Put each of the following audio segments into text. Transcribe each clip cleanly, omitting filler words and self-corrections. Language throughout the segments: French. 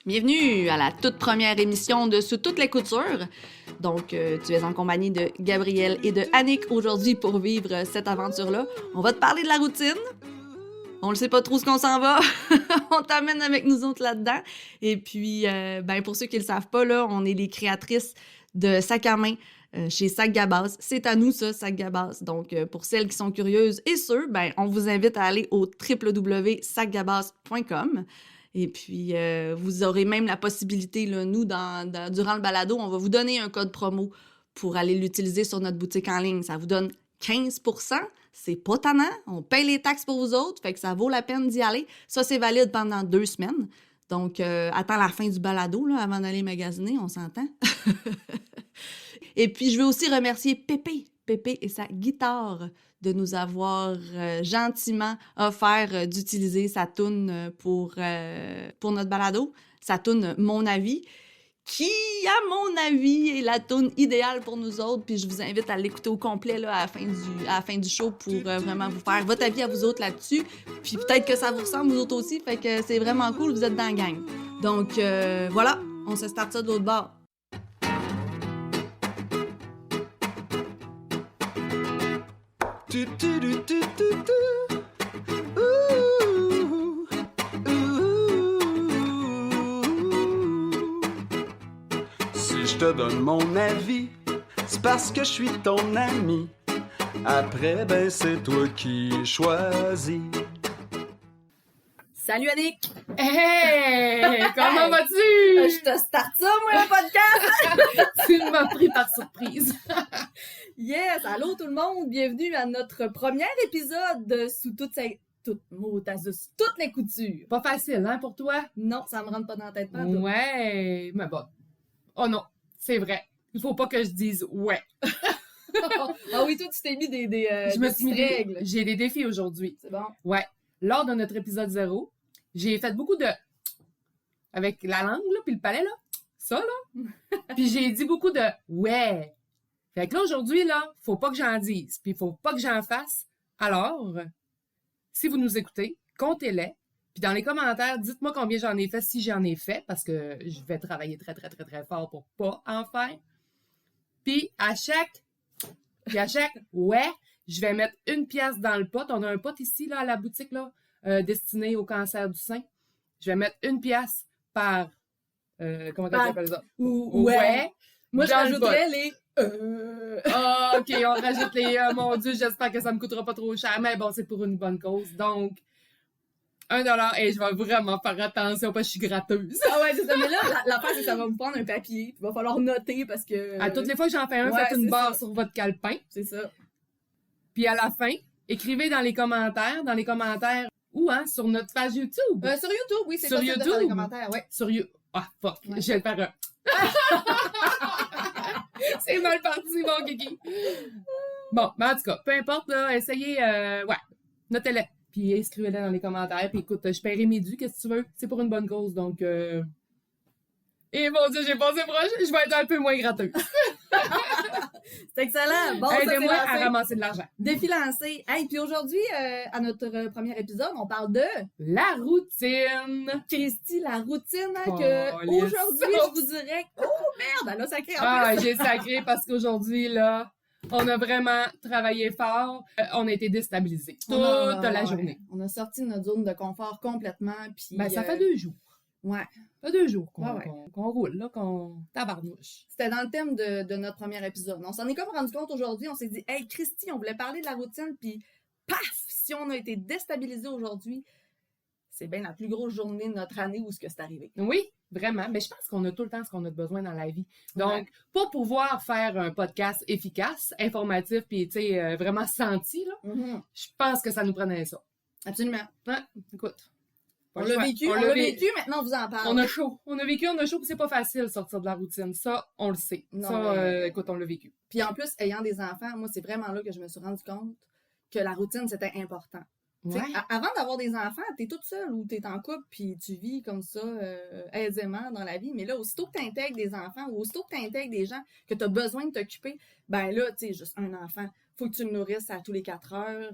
Bienvenue à la toute première émission de Sous toutes les coutures. Donc, tu es en compagnie de Gabrielle et de Annick aujourd'hui pour vivre cette aventure-là. On va te parler de la routine. On ne sait pas trop ce qu'on s'en va. On t'amène avec nous autres là-dedans. Et puis, pour ceux qui ne le savent pas, là, on est les créatrices de sacs à main chez Sac Gabaz. C'est à nous, ça, Sac Gabaz. Donc, pour celles qui sont curieuses et ceux, on vous invite à aller au www.sacgabaz.com. Et puis, vous aurez même la possibilité, là, nous, durant le balado, on va vous donner un code promo pour aller l'utiliser sur notre boutique en ligne. Ça vous donne 15%. C'est pas tannant. On paye les taxes pour vous autres, fait que ça vaut la peine d'y aller. Ça, c'est valide pendant 2 semaines. Donc, attends la fin du balado, là, avant d'aller magasiner, on s'entend. Et puis, je veux aussi remercier Pépé et sa guitare de nous avoir gentiment offert d'utiliser sa toune pour notre balado, sa toune « Mon avis », qui, à mon avis, est la toune idéale pour nous autres. Puis je vous invite à l'écouter au complet là, à la fin du show pour vraiment vous faire votre avis à vous autres là-dessus. Puis peut-être que ça vous ressemble, vous autres aussi. Fait que c'est vraiment cool, vous êtes dans la gang. Donc voilà, on se starte ça de l'autre bord. Je te donne mon avis, c'est parce que je suis ton ami. Après, c'est toi qui choisis. Salut Annick! Hey! Comment vas-tu? Je te starte ça, moi, le podcast! Tu m'as pris par surprise. Yes! Allô tout le monde! Bienvenue à notre premier épisode de Sous toutes les coutures. Pas facile, hein, pour toi? Non, ça me rentre pas dans la tête. Ouais, mais bon. Oh non, c'est vrai. Il faut pas que je dise ouais. Ah oui, toi, tu t'es mis des je me suis mis règles. J'ai des défis aujourd'hui. C'est bon? Ouais. Lors de notre épisode 0, j'ai fait beaucoup de... avec la langue, là, puis le palais, là. Ça, là. Puis j'ai dit beaucoup de ouais. Fait que là, aujourd'hui, là, faut pas que j'en dise, puis faut pas que j'en fasse. Alors, si vous nous écoutez, comptez-les. Puis dans les commentaires, dites-moi combien j'en ai fait, si j'en ai fait, parce que je vais travailler très, très, très, très fort pour pas en faire. Puis à chaque ouais, je vais mettre 1 pièce dans le pot. On a un pot ici, là, à la boutique, là, destiné au cancer du sein. Je vais mettre 1 pièce par, comment tu appelles ça? Ouais. Moi, je rajouterais les Ah, OK, on rajoute les mon Dieu, j'espère que ça me coûtera pas trop cher. Mais bon, c'est pour une bonne cause. Donc, $1 et je vais vraiment faire attention parce que je suis gratteuse. Ah ouais, c'est ça. Mais là, l'affaire, c'est que ça va vous prendre un papier. Il va falloir noter parce que... À toutes les fois que j'en fais un, faites une barre sur votre calepin. C'est ça. Puis à la fin, écrivez dans les commentaires. Où, hein? Sur notre page YouTube? Sur YouTube, oui, c'est sur possible YouTube? de faire des commentaires, ouais. Sur YouTube. Ah, fuck. Ouais. Je vais le faire un. C'est mal parti, mon kiki. Bon, mais en tout cas, peu importe, là, essayez, notez-les. Puis écrivez-les dans les commentaires. Puis écoute, je paierai mes dûs, qu'est-ce que tu veux? C'est pour une bonne cause, donc... Et mon Dieu, j'ai passé proche, je vais être un peu moins gratteuse. C'est excellent! Bon, aidez-moi ça, à ramasser de l'argent. Défi lancé. Hey, puis aujourd'hui, à notre premier épisode, on parle de... La routine! Christy, la routine, hein, Oh, que les aujourd'hui, sauces. je vous dirais... Oh, merde! Elle a sacré en Ah, plus. j'ai sacré parce qu'aujourd'hui, là, on a vraiment travaillé fort. On a été déstabilisés toute la journée. On a sorti de notre zone de confort complètement, puis... Ça fait 2 jours. Ouais. Ça fait 2 jours qu'on Ouais. qu'on roule, là, qu'on tabarnouche. C'était dans le thème de notre premier épisode. On s'en est comme rendu compte aujourd'hui. On s'est dit, hey, Christy, on voulait parler de la routine, puis paf! Si on a été déstabilisés aujourd'hui, c'est bien la plus grosse journée de notre année où ce que c'est arrivé. Oui, vraiment. Mais je pense qu'on a tout le temps ce qu'on a besoin dans la vie. Donc, Ouais. pour pouvoir faire un podcast efficace, informatif, puis, tu sais, vraiment senti, là, je pense que ça nous prenait ça. Absolument. Ouais, écoute. On l'a vécu, maintenant on vous en parle. On a chaud, puis c'est pas facile de sortir de la routine. Ça, on le sait. Non, ça, mais... écoute, on l'a vécu. Puis en plus, ayant des enfants, moi, c'est vraiment là que je me suis rendu compte que la routine, c'était important. Ouais. Avant d'avoir des enfants, t'es toute seule ou t'es en couple puis tu vis comme ça aisément dans la vie. Mais là, aussitôt que t'intègres des enfants ou aussitôt que t'intègres des gens que t'as besoin de t'occuper, ben là, tu sais, juste un enfant, faut que tu le nourrisses à tous les 4 heures.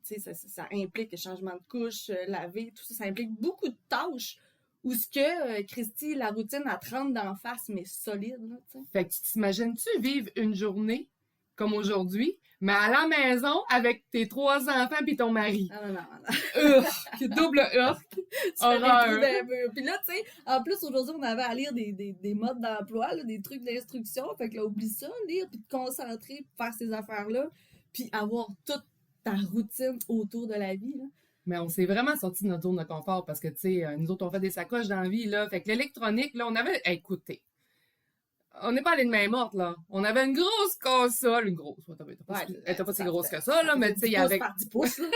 Tu sais, ça implique le changement de couche, laver, tout ça. Ça implique beaucoup de tâches Où ce que, Christy, la routine, elle te rentre d'en face, mais solide, là, tu sais. Fait que tu t'imagines-tu vivre une journée comme aujourd'hui, mais à la maison avec tes 3 enfants puis ton mari? Ah non. Double urk. Horreur. Puis là, tu sais, en plus, aujourd'hui, on avait à lire des modes d'emploi, là, des trucs d'instruction. Fait que là, oublie ça, lire, puis te concentrer, pour faire ces affaires-là, puis avoir toute ta routine autour de la vie, là. Mais on s'est vraiment sorti de notre zone de confort parce que, tu sais, nous autres, on fait des sacoches dans la vie, là. Fait que l'électronique, là, on avait... Écoutez, on n'est pas allé de main morte, là. On avait une grosse console, une grosse. Elle était pas si grosse que ça, là, mais tu sais, il y avait... par 10 pouces, là.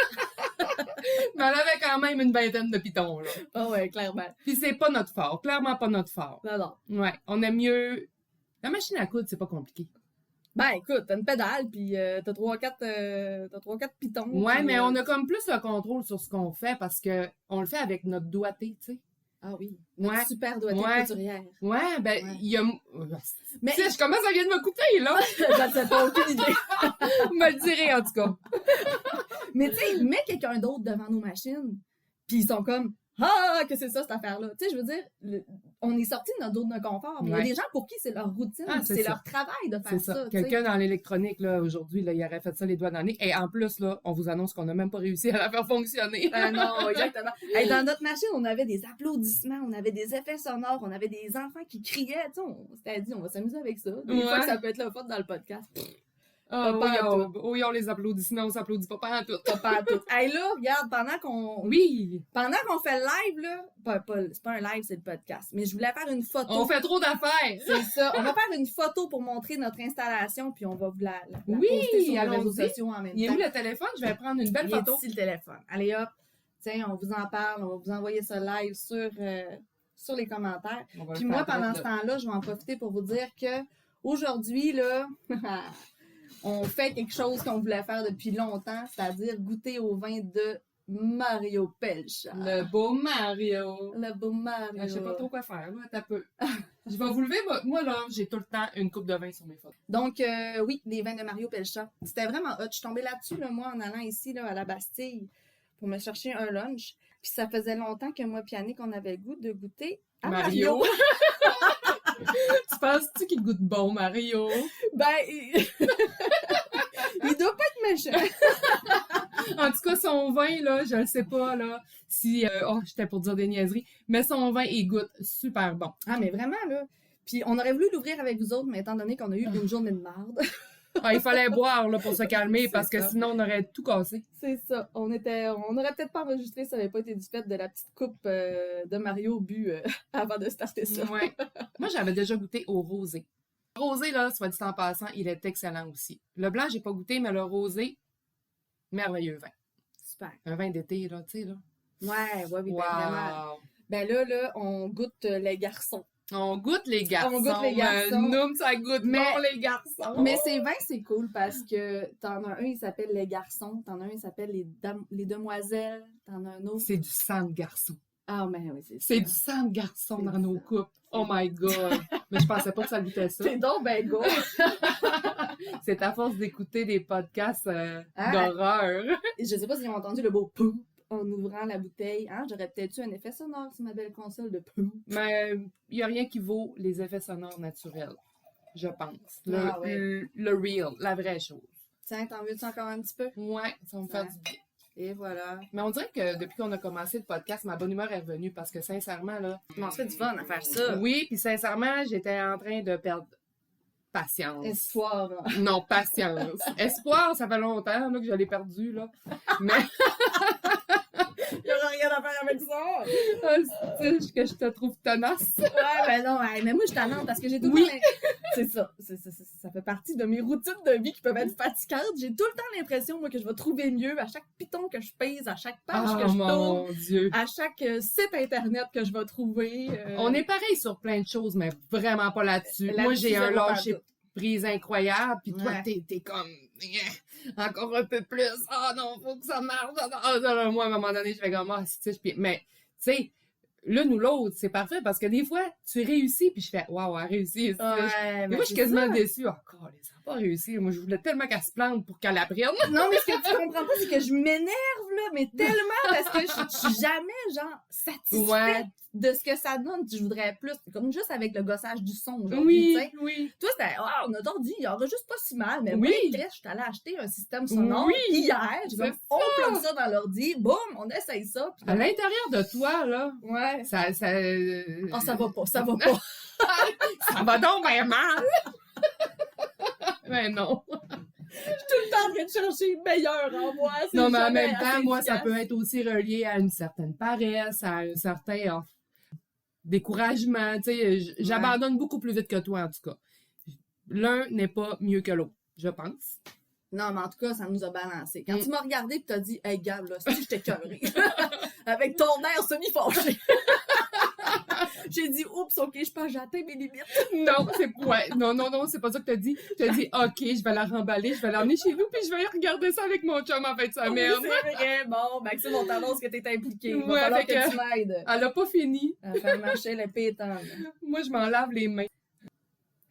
Mais elle avait quand même une vingtaine de pitons, là. Ah ouais, clairement. Puis c'est pas notre fort, clairement pas notre fort. Non. Ouais, on aime mieux... La machine à coudre, c'est pas compliqué. Ben, écoute, t'as une pédale, puis t'as 3-4 pitons. Ouais, puis, mais on a comme plus le contrôle sur ce qu'on fait parce que on le fait avec notre doigté, tu sais. Ah oui, notre Ouais. super doigté Ouais. couturière. Ouais, ben, Ouais. il y a... Mais Tu sais, je commence à vient de me couper, là. je sais pas, aucune idée. me le dirai, en tout cas. Mais tu sais, mets quelqu'un d'autre devant nos machines, puis ils sont comme « Ah, que c'est ça, cette affaire-là! » Tu sais, je veux dire, on est sorti de notre zone de confort, mais il y a Ouais. des gens pour qui c'est leur routine, Ah, c'est c'est ça. leur travail de C'est faire ça. ça. tu sais. Quelqu'un dans l'électronique, là, aujourd'hui, là, il aurait fait ça les doigts dans le nez. Et en plus, là, on vous annonce qu'on n'a même pas réussi à la faire fonctionner. Non, exactement. Hey, dans notre machine, on avait des applaudissements, on avait des effets sonores, on avait des enfants qui criaient. Tu sais, on s'était dit, on va s'amuser avec ça. Des Ouais. fois que ça peut être le fun dans le podcast. Ah, Pas en oui, on les applaudit, sinon on s'applaudit pas en tout. Pas à tout. Hey, là, regarde, Oui, pendant qu'on fait le live, là, c'est pas un live, c'est le podcast, mais je voulais faire une photo. on fait trop d'affaires. C'est ça. On va faire une photo pour montrer notre installation, puis on va vous la Oui, poster sur les réseaux allons-y. sociaux en même Il est temps. où le téléphone? Je vais prendre une belle Il est photo. ici le téléphone. Allez hop, tiens, on vous en parle, on va vous envoyer ça live sur les commentaires. On va le Puis faire moi, après, pendant là. ce temps-là, je vais en profiter pour vous dire que aujourd'hui, là, on fait quelque chose qu'on voulait faire depuis longtemps, c'est-à-dire goûter au vin de Mario Pelcha. Le beau Mario. Le beau Mario. Je sais pas trop quoi faire, là, t'as peu. Je vais vous lever, moi, là, j'ai tout le temps une coupe de vin sur mes photos. Donc, oui, les vins de Mario Pelcha. C'était vraiment hot. Je suis tombée là-dessus, là, moi, en allant ici, là, à la Bastille, pour me chercher un lunch. Puis ça faisait longtemps que moi, Yannick, on avait le goût de goûter à Mario. Tu penses-tu qu'il goûte bon, Mario? Ben, il doit pas être méchant. En tout cas, son vin, là, je ne sais pas, là, si... j'étais pour dire des niaiseries, mais son vin, il goûte super bon. Ah, mais vraiment, là. Puis on aurait voulu l'ouvrir avec vous autres, mais étant donné qu'on a eu une journée de marde. Ah, il fallait boire, là, pour se calmer, C'est parce que ça. sinon, on aurait tout cassé. C'est ça. On aurait peut-être pas enregistré si ça n'avait pas été du fait de la petite coupe de Mario bu avant de starter ça. Ouais. Moi, j'avais déjà goûté au rosé. Le rosé, là, soit dit en passant, il est excellent aussi. Le blanc, j'ai pas goûté, mais le rosé, merveilleux vin. Super. Un vin d'été, là, tu sais, là. Ouais, oui, ben vraiment. Wow! Ben là, on goûte les garçons. On goûte les garçons. On goûte les garçons. Noum, ça goûte Mais- bon, les garçons. Mais ces vins, c'est cool parce que t'en as un, il s'appelle les garçons, t'en as un, il s'appelle les demoiselles, t'en as un autre. C'est du sang de garçon. Ah, ben oui, c'est ça. C'est du sang de garçon C'est dans ça. nos coupes. Oh my God! Mais je pensais pas que ça goûtait ça. C'est donc ben go. C'est à force d'écouter des podcasts Ah. d'horreur. Je sais pas si ont entendu le mot poop en ouvrant la bouteille. Hein? J'aurais peut-être eu un effet sonore sur ma belle console de poop. Mais il n'y a rien qui vaut les effets sonores naturels, je pense. Ah ouais. Le real, la vraie chose. Tiens, t'en veux-tu encore un petit peu? Ouais, ça va me faire Ouais. du bien. Et voilà. Mais on dirait que depuis qu'on a commencé le podcast, ma bonne humeur est revenue parce que sincèrement, là. Mais on se fait du fun à faire ça. Oui, puis sincèrement, j'étais en train de perdre patience. Espoir. hein. Non, patience. Espoir, ça fait longtemps là, que je l'ai perdu, là. Mais Il y aura rien à faire avec ça. c'est que je te trouve tenace. Ouais, ben non, ouais, mais moi, je t'annonce parce que j'ai tout le Oui. temps... C'est ça. Ça fait partie de mes routines de vie qui peuvent être fatigantes. J'ai tout le temps l'impression, moi, que je vais trouver mieux à chaque piton que je pèse, à chaque page que Oh je tourne, mon Dieu. à chaque site Internet que je vais trouver. On est pareil sur plein de choses, mais vraiment pas là-dessus. Là-dessus, Moi, j'ai un zéro lâcher partout. prise incroyable, puis toi, Ouais. t'es comme encore un peu plus. Ah non, faut que ça marche. Ah, non, moi, à un moment donné, je fais comme mais tu sais, l'une ou l'autre, c'est parfait parce que des fois, tu réussis, puis je fais waouh, elle réussit. Ouais, Moi, je suis quasiment déçue. Oh, les a pas réussi. Moi, je voulais tellement qu'elle se plante pour qu'elle apprenne. Non, mais ce que tu comprends pas, c'est que je m'énerve, là, mais tellement parce que je suis jamais, genre, satisfaite. Ouais. de ce que ça donne, je voudrais plus. Comme juste avec le gossage du son aujourd'hui, Oui, tu sais. oui. Toi, c'était, notre ordi, il enregistre pas si mal, mais Oui. moi, je suis allée acheter un système sonore Oui. hier. J'ai C'est comme, on plug ça dans l'ordi, boum, on essaye ça. Puis À l'intérieur de toi, là, ouais. ça... Oh, ça va pas, ça va pas. Ça va donc bien mal! Mais non. Je suis tout le temps en train de chercher meilleur en moi. c'est Non, mais en jamais même temps, assez moi, ça efficace. peut être aussi relié à une certaine paresse, à un certain découragement. Tu sais, j'abandonne beaucoup plus vite que toi, en tout cas. L'un n'est pas mieux que l'autre, je pense. Non, mais en tout cas, ça nous a balancé. Quand Mm. tu m'as regardé et t'as dit, hey, Gab, là, si je t'ai cœuré. Avec ton air semi-fâché. J'ai dit, oups, ok, je pense que j'ai atteint mes limites. Non, non, c'est pas ça que t'as dit. T'as dit, OK, je vais la remballer, je vais l'emmener chez nous, puis je vais regarder ça avec mon chum en fin de semaine. Oui, c'est vrai. Bon, Maxime, on t'annonce que t'es impliqué. Il va Ouais, falloir fait que que- tu m'aides Elle a pas fini. à faire marcher l'épée étendue. Moi, je m'en lave les mains.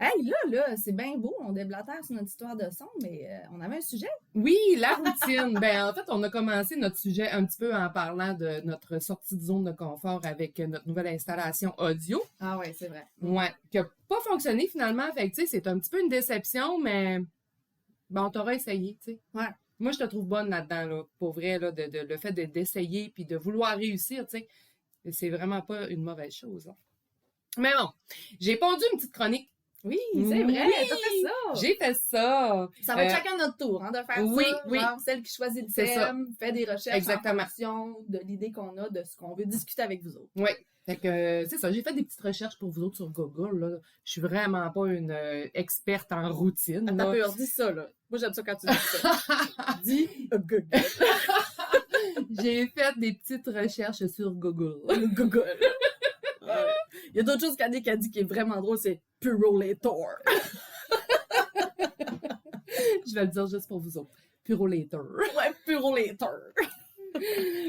Hey, là, c'est bien beau. On déblatère sur notre histoire de son, mais on avait un sujet. Oui, la routine. Ben, en fait, on a commencé notre sujet un petit peu en parlant de notre sortie de zone de confort avec notre nouvelle installation audio. Ah ouais, c'est vrai. Ouais, qui a pas fonctionné finalement. Fait que, tu sais, c'est un petit peu une déception, mais ben, on t'aura essayé, tu sais. Ouais. Moi, je te trouve bonne là-dedans, là, pour vrai, là, le fait d'essayer puis de vouloir réussir, tu sais. C'est vraiment pas une mauvaise chose, hein. Mais bon, j'ai pondu une petite chronique. Oui, c'est vrai. Oui. T'as fait ça. J'ai fait ça. Ça va être chacun notre tour, hein, de faire oui, ça. oui. Genre, celle qui choisit le C'est thème, fait des recherches Exactement. en fonction de l'idée qu'on a, de ce qu'on veut discuter avec vous autres. Oui. Fait que, c'est ça, j'ai fait des petites recherches pour vous autres sur Google, là. Je suis vraiment pas une experte en routine, T'as là. peur, dis ça, là. Moi, j'aime ça quand tu dis ça. Dis Google. J'ai fait des petites recherches sur Google. Google. Ouais. Il y a d'autres choses qu'Annick a dit qui est vraiment drôle, c'est Purolator. Je vais le dire juste pour vous autres. Purolator. Ouais, Purolator.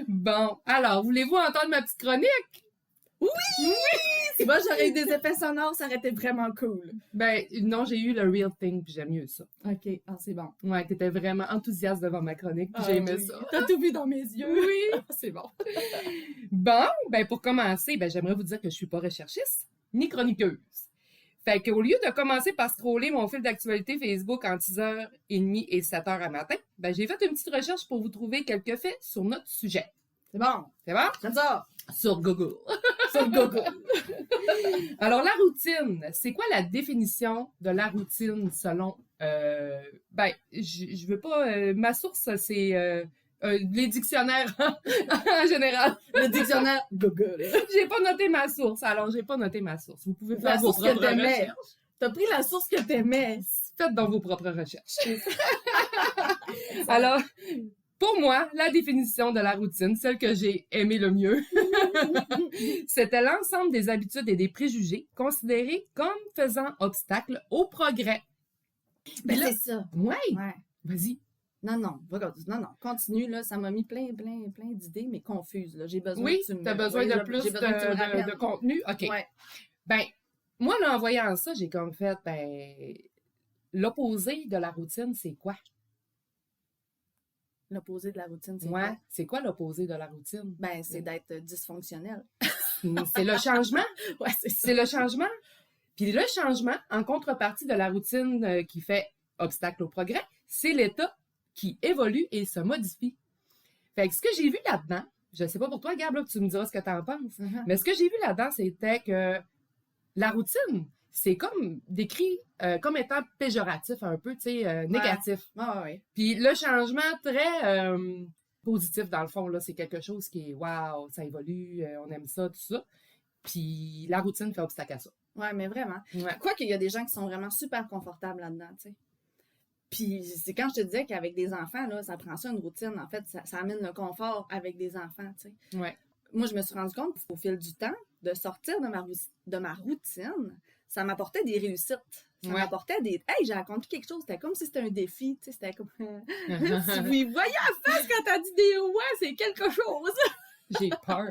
Bon, alors, voulez-vous entendre ma petite chronique? Tu vois, j'aurais eu des effets sonores, ça aurait été vraiment cool. Ben, non, j'ai eu le real thing, puis j'aime mieux ça. OK, c'est bon. Ouais, t'étais vraiment enthousiaste devant ma chronique, puis j'ai aimé ça. T'as tout vu dans mes yeux. Oui. C'est bon. Bon, ben pour commencer, ben j'aimerais vous dire que je suis pas recherchiste ni chroniqueuse. Fait qu'au lieu de commencer par scroller mon fil d'actualité Facebook en 6h30 et 7h à matin, ben j'ai fait une petite recherche pour vous trouver quelques faits sur notre sujet. C'est bon. C'est bon? J'aime ça. Sur Google. Sur Google. Alors, la routine, c'est quoi la définition de la routine selon... ben, je veux pas... ma source, c'est... les dictionnaires en général. Le dictionnaire Google. J'ai pas noté ma source, alors j'ai pas noté ma source. Vous pouvez La faire vos source que propres t'aimais. recherches. T'as pris la source que t'aimais. Faites dans vos propres recherches. Alors, pour moi, la définition de la routine, celle que j'ai aimée le mieux, c'était l'ensemble des habitudes et des préjugés considérés comme faisant obstacle au progrès. Ben là- c'est ça. Ouais, Ouais. vas-y. Non, regarde, non, continue, là, ça m'a mis plein d'idées, mais confuses, là. J'ai besoin Oui, que tu me... t'as besoin oui, de j'ai plus besoin que tu me de rappelles. contenu? OK. Ouais. Ben, moi, là, en voyant ça, j'ai comme fait, ben, l'opposé de la routine, c'est quoi? L'opposé de la routine, c'est Ouais, quoi? c'est quoi l'opposé de la routine? Ben, c'est d'être dysfonctionnel. C'est le changement. Ouais, c'est ça. C'est le changement. Puis le changement, en contrepartie de la routine qui fait obstacle au progrès, c'est l'état qui évolue et se modifie. Fait que ce que j'ai vu là-dedans, je sais pas pour toi, Gab, là, tu me diras ce que t'en penses, mais ce que j'ai vu là-dedans, c'était que la routine, c'est comme décrit comme étant péjoratif un peu, tu sais, négatif. Ouais. Puis le changement très positif, dans le fond, là, c'est quelque chose qui est « wow, ça évolue, on aime ça, tout ça ». Puis la routine fait obstacle à ça. Ouais, mais vraiment. Ouais. Quoi qu'il y a des gens qui sont vraiment super confortables là-dedans, tu sais. Puis c'est quand je te disais qu'avec des enfants, là, ça prend ça une routine. En fait, ça amène le confort avec des enfants, tu sais. Ouais. Moi, je me suis rendu compte au fil du temps, de sortir de ma routine, ça m'apportait des réussites. Ça Ouais. m'apportait des... Hey, j'ai accompli quelque chose. C'était comme si c'était un défi, tu sais. C'était comme... Si vous y voyez la face quand t'as dit des ouais, c'est quelque chose. J'ai peur.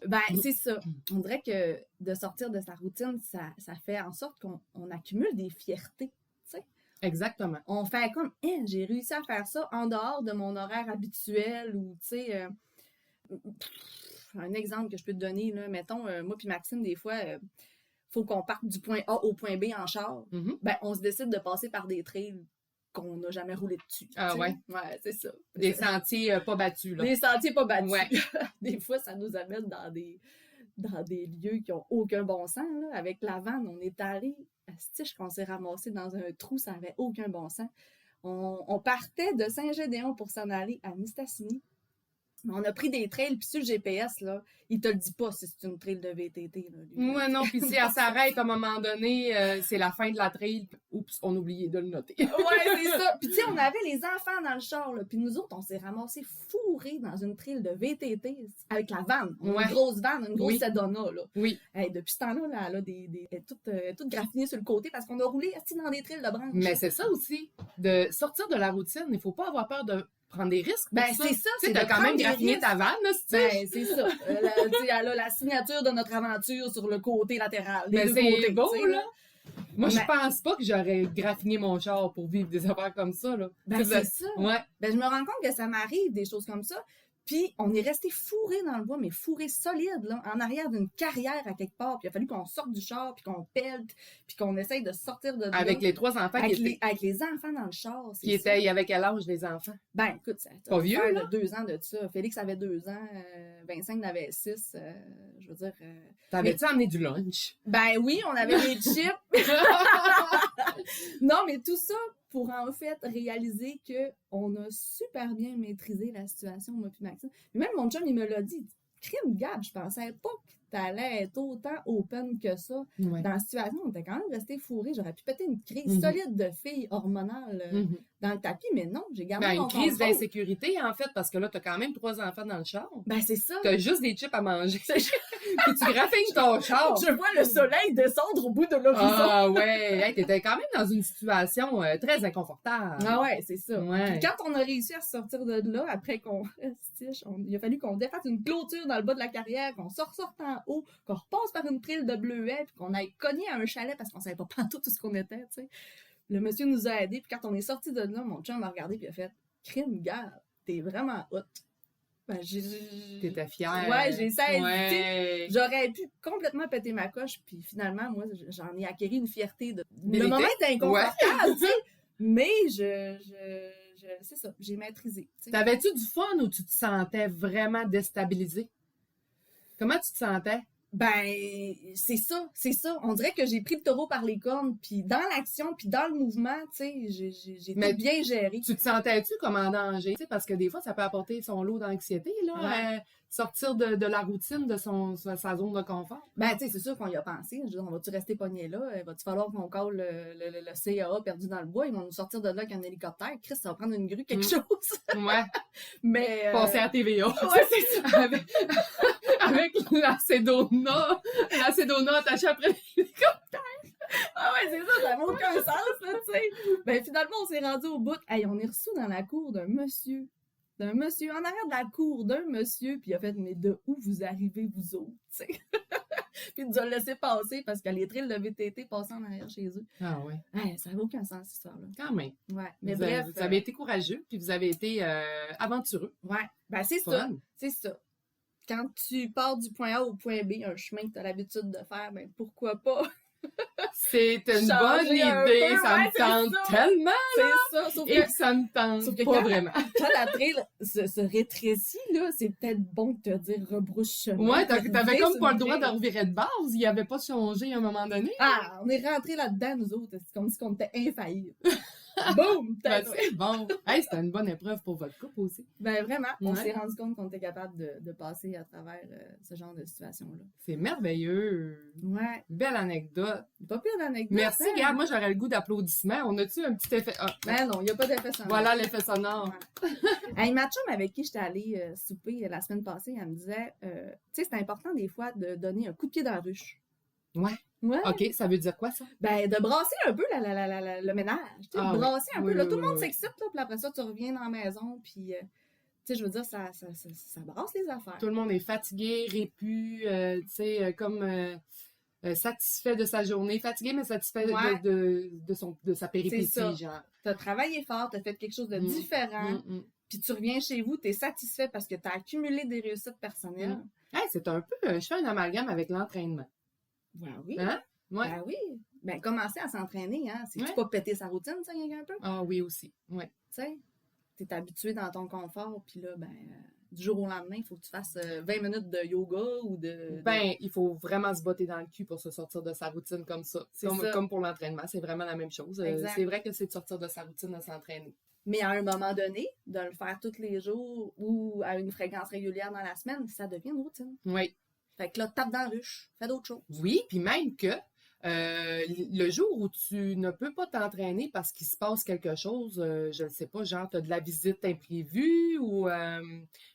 Ben, c'est ça. On dirait que de sortir de sa routine, ça fait en sorte qu'on accumule des fiertés. Exactement. On fait comme, j'ai réussi à faire ça en dehors de mon horaire habituel ou, tu sais, un exemple que je peux te donner, là, mettons, moi puis Maxime, des fois, faut qu'on parte du point A au point B en char. Mhm. Ben, on se décide de passer par des trails qu'on n'a jamais roulé dessus. Ah tu sais. ouais? Ouais, c'est ça. Des sentiers pas battus, là. Des sentiers pas battus. Ouais. Des fois, ça nous amène dans des lieux qui ont aucun bon sens. Là. Avec la vanne, on est allé à Stiche, qu'on s'est ramassé dans un trou, ça avait aucun bon sens. On partait de Saint-Gédéon pour s'en aller à Mistassini. On a pris des trails, puis sur le GPS, là, il te le dit pas si c'est une trail de VTT. Là, lui. Ouais, non, puis si elle s'arrête à un moment donné, c'est la fin de la trail. Oups, on a oublié de le noter. Ouais, c'est ça. Puis tu sais, on avait les enfants dans le char, là. Puis nous autres, on s'est ramassés fourrés dans une trail de VTT avec la vanne. Ouais. Une grosse vanne, une grosse Oui. Sedona, là. Oui. Hey, depuis ce temps-là, là, elle a elle est toute graffinée sur le côté parce qu'on a roulé assis dans des trails de branches. Mais c'est ça aussi, de sortir de la routine. Il faut pas avoir peur de prendre des risques. Pour Ben, ça. c'est ça. Tu sais, c'est t'as de quand même prendre des graffiné risques. ta vanne, là, Ben, c'est ça. Tu sais, elle a la signature de notre aventure sur le côté latéral. Des Ben, deux c'est côtés, beau, tu sais, là. Moi, je Mais- pense pas que j'aurais graffiné mon char pour vivre des affaires comme ça, là. Ben, Tu sais, c'est ça. Ouais. Ben, je me rends compte que ça m'arrive des choses comme ça. Puis, on est resté fourré dans le bois, mais fourré solide, là, en arrière d'une carrière à quelque part. Puis, il a fallu qu'on sorte du char, puis qu'on pèle, puis qu'on essaye de sortir de là. Avec les 3 enfants avec les enfants dans le char. c'est qui ça. étaient avec quel âge, les enfants? Ben, écoute, ça Pas vieux, là? 2 ans de ça. Félix avait 2 ans, Vincent en avait 6. Je veux dire. T'avais-tu amené du lunch? Ben oui, on avait des chips. Non, mais tout ça pour en fait réaliser que on a super bien maîtrisé la situation, moi puis Maxime. Puis même mon chum, il me l'a dit. Crime Gab, je pensais pas que t'allais être autant open que ça. Ouais. Dans la situation, on était quand même resté fourré. J'aurais pu péter une crise Mhm. solide de fille hormonale Mhm. dans le tapis, mais non, j'ai gardé Ben, mon une crise contrôle. d'insécurité, en fait, parce que là, t'as quand même 3 enfants dans le char. Ben c'est ça. T'as juste des chips à manger. Puis tu graffines ton char. Je vois le soleil descendre au bout de l'horizon. Ah ouais, hey, t'étais quand même dans une situation très inconfortable. Ah ouais, c'est ça. Ouais. Puis quand on a réussi à sortir de là, après qu'on il a fallu qu'on défasse une clôture dans le bas de la carrière, qu'on sorte en haut, qu'on repasse par une trille de bleuets, puis qu'on aille cogner à un chalet parce qu'on savait pas pantoute tout ce qu'on était, tu sais. Le monsieur nous a aidés, puis quand on est sorti de là, mon chum m'a regardé puis il a fait « Crime, gars, t'es vraiment hot. » Ben, T'étais fière. Ouais, j'ai essayé de Ouais. J'aurais pu complètement péter ma coche, puis finalement, moi, j'en ai acquis une fierté de... Le Vérité? moment était inconfortable, tu sais, mais c'est ça, j'ai maîtrisé. tu sais. T'avais-tu du fun ou tu te sentais vraiment déstabilisé? Comment tu te sentais? Ben, c'est ça. On dirait que j'ai pris le taureau par les cornes, puis dans l'action, puis dans le mouvement, tu sais, j'ai Mais tout bien géré. Tu te sentais-tu comme en danger? Tu sais, parce que des fois, ça peut apporter son lot d'anxiété, là. Ouais. Sortir de la routine, de sa zone de confort. Ben, tu sais, c'est sûr qu'on y a pensé. Je veux dire, on va-tu rester pogné là? Va-tu falloir qu'on colle le CAA perdu dans le bois? Ils vont nous sortir de là avec un hélicoptère. Chris, ça va prendre une grue, quelque chose. Ouais. Mais... Passer à TVA. Ouais, c'est ça. Avec la Sedona attachée après l'hélicoptère. Ah ouais, c'est ça, ça n'a aucun sens, là, tu sais. Ben, finalement, on s'est rendu au bout. Hey, on est reçu dans la cour d'un monsieur, en arrière de la cour d'un monsieur, puis il a fait « Mais de où vous arrivez, vous autres? » tu sais. Puis il nous a laissé passer parce que les trails de VTT passaient en arrière chez eux. Ah ouais. Hey, ça n'a aucun sens, cette histoire-là. Quand même. Ouais, mais Vous bref. avez été courageux, puis vous avez été aventureux. Ouais, ben c'est ça, Fun. c'est ça. Quand tu pars du point A au point B, un chemin que tu as l'habitude de faire, ben pourquoi pas? C'est une Changer bonne un idée, peu, ça ouais, me c'est tente ça. tellement, C'est ça, sauf et que que ça me tente sauf que pas quand- vraiment. quand la trail se rétrécit, là, c'est peut-être bon de te dire rebrousse chemin. Ouais, t'avais comme pas le droit de de revirer de base, il avait pas changé à un moment donné. Ah, on est rentrés là-dedans, nous autres. C'est comme si on était infaillibles. Boum! Ben, Peut-être. c'est bon. Hey, c'était une bonne épreuve pour votre couple aussi. Ben vraiment, on Ouais. s'est rendu compte qu'on était capable de passer à travers ce genre de situation-là. C'est merveilleux. Ouais, Belle anecdote. pas pire d'anecdote. Merci, hein? Gab. Moi, j'aurais le goût d'applaudissements. On a-tu un petit effet? Ah, Ben non, il n'y a pas d'effet sonore. voilà l'effet sonore. Hey, ma chum avec qui j'étais allée souper la semaine passée, elle me disait, tu sais, c'est important des fois de donner un coup de pied dans la ruche. Ouais. Ouais. OK, ça veut dire quoi, ça? Ben, de brasser un peu le ménage. Tu sais, Ah de oui. brasser un Oui, peu. Là, oui, tout le monde oui. s'excite, là, puis après ça, tu reviens dans la maison, puis, tu sais, je veux dire, ça brasse les affaires. Tout le monde est fatigué, répu, tu sais, comme satisfait de sa journée. Fatigué, mais satisfait Ouais. de sa péripétie, C'est ça. genre. T'as travaillé fort, t'as fait quelque chose de différent, puis tu reviens chez vous, tu es satisfait parce que tu as accumulé des réussites personnelles. Hey, c'est un peu, je fais un amalgame avec l'entraînement. Ben oui. Hein? Ouais. Ben oui. Ben, commencer à s'entraîner, hein. C'est-tu Ouais. pas péter sa routine, ça, un peu? Ah oui, aussi. Ouais. Tu sais, t'es habitué dans ton confort, puis là, ben, du jour au lendemain, il faut que tu fasses 20 minutes de yoga ou de... Ben, il faut vraiment se botter dans le cul pour se sortir de sa routine comme ça. C'est ça. Comme pour l'entraînement, c'est vraiment la même chose. Exact. C'est vrai que c'est de sortir de sa routine de s'entraîner. Mais à un moment donné, de le faire tous les jours ou à une fréquence régulière dans la semaine, ça devient une routine. Oui. Fait que là, tape dans la ruche, fais d'autres choses. Oui, puis même que le jour où tu ne peux pas t'entraîner parce qu'il se passe quelque chose, je ne sais pas, genre tu as de la visite imprévue ou un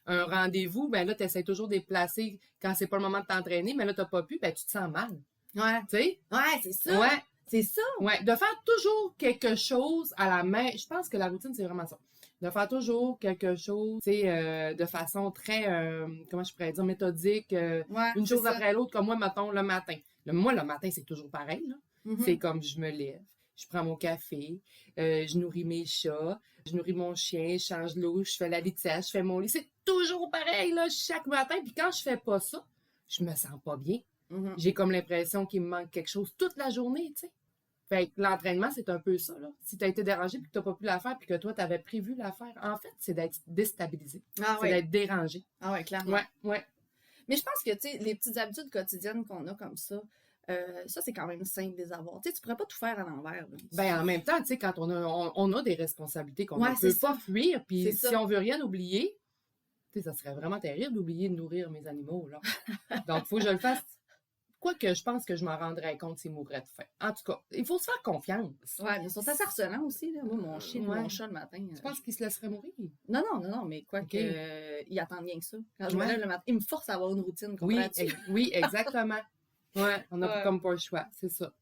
rendez-vous, ben là, tu essaies toujours de déplacer quand c'est pas le moment de t'entraîner, mais là, tu n'as pas pu, ben tu te sens mal. Ouais. Tu sais? Ouais, c'est ça. Ouais. C'est ça. Ouais. De faire toujours quelque chose à la main. Je pense que la routine, c'est vraiment ça. De faire toujours quelque chose, tu sais, de façon très, comment je pourrais dire, méthodique, Ouais, une c'est chose ça. après l'autre, comme moi, mettons, le matin. Moi, le matin, c'est toujours pareil, là. Mhm. C'est comme je me lève, je prends mon café, je nourris mes chats, je nourris mon chien, je change l'eau, je fais la litière, je fais mon lit. C'est toujours pareil, là, chaque matin. Puis quand je fais pas ça, je me sens pas bien. Mhm. J'ai comme l'impression qu'il me manque quelque chose toute la journée, tu sais. Fait que l'entraînement, c'est un peu ça, là. Si tu as été dérangé puis que tu n'as pas pu la faire puis que toi, tu avais prévu la faire, en fait, c'est d'être déstabilisé. Ah C'est ouais. d'être dérangé. Ah ouais, clairement. Ouais, ouais. Mais je pense que, tu sais, les petites habitudes quotidiennes qu'on a comme ça, c'est quand même simple de les avoir. Tu sais, tu pourrais pas tout faire à l'envers. Là. Ben, en même temps, tu sais, quand on a des responsabilités qu'on Ouais, ne c'est peut pas fuir, puis C'est si ça. on veut rien oublier, tu sais, ça serait vraiment terrible d'oublier de nourrir mes animaux, là. Donc, il faut que je le fasse. Quoique, je pense que je m'en rendrais compte s'ils mourraient de faim. En tout cas, il faut se faire confiance. Ouais, mais ils sont assez harcelants aussi. Là. Moi, mon chien, Ouais. mon chat le matin. Tu penses qu'ils se laisseraient mourir? Non, mais quoi Ok. que, ils attendent bien que ça. Quand je me Ouais. lève le matin, ils me forcent à avoir une routine. Oui, comprends-tu? oui, exactement. Ouais, on n'a Ouais. comme pas le choix, c'est ça.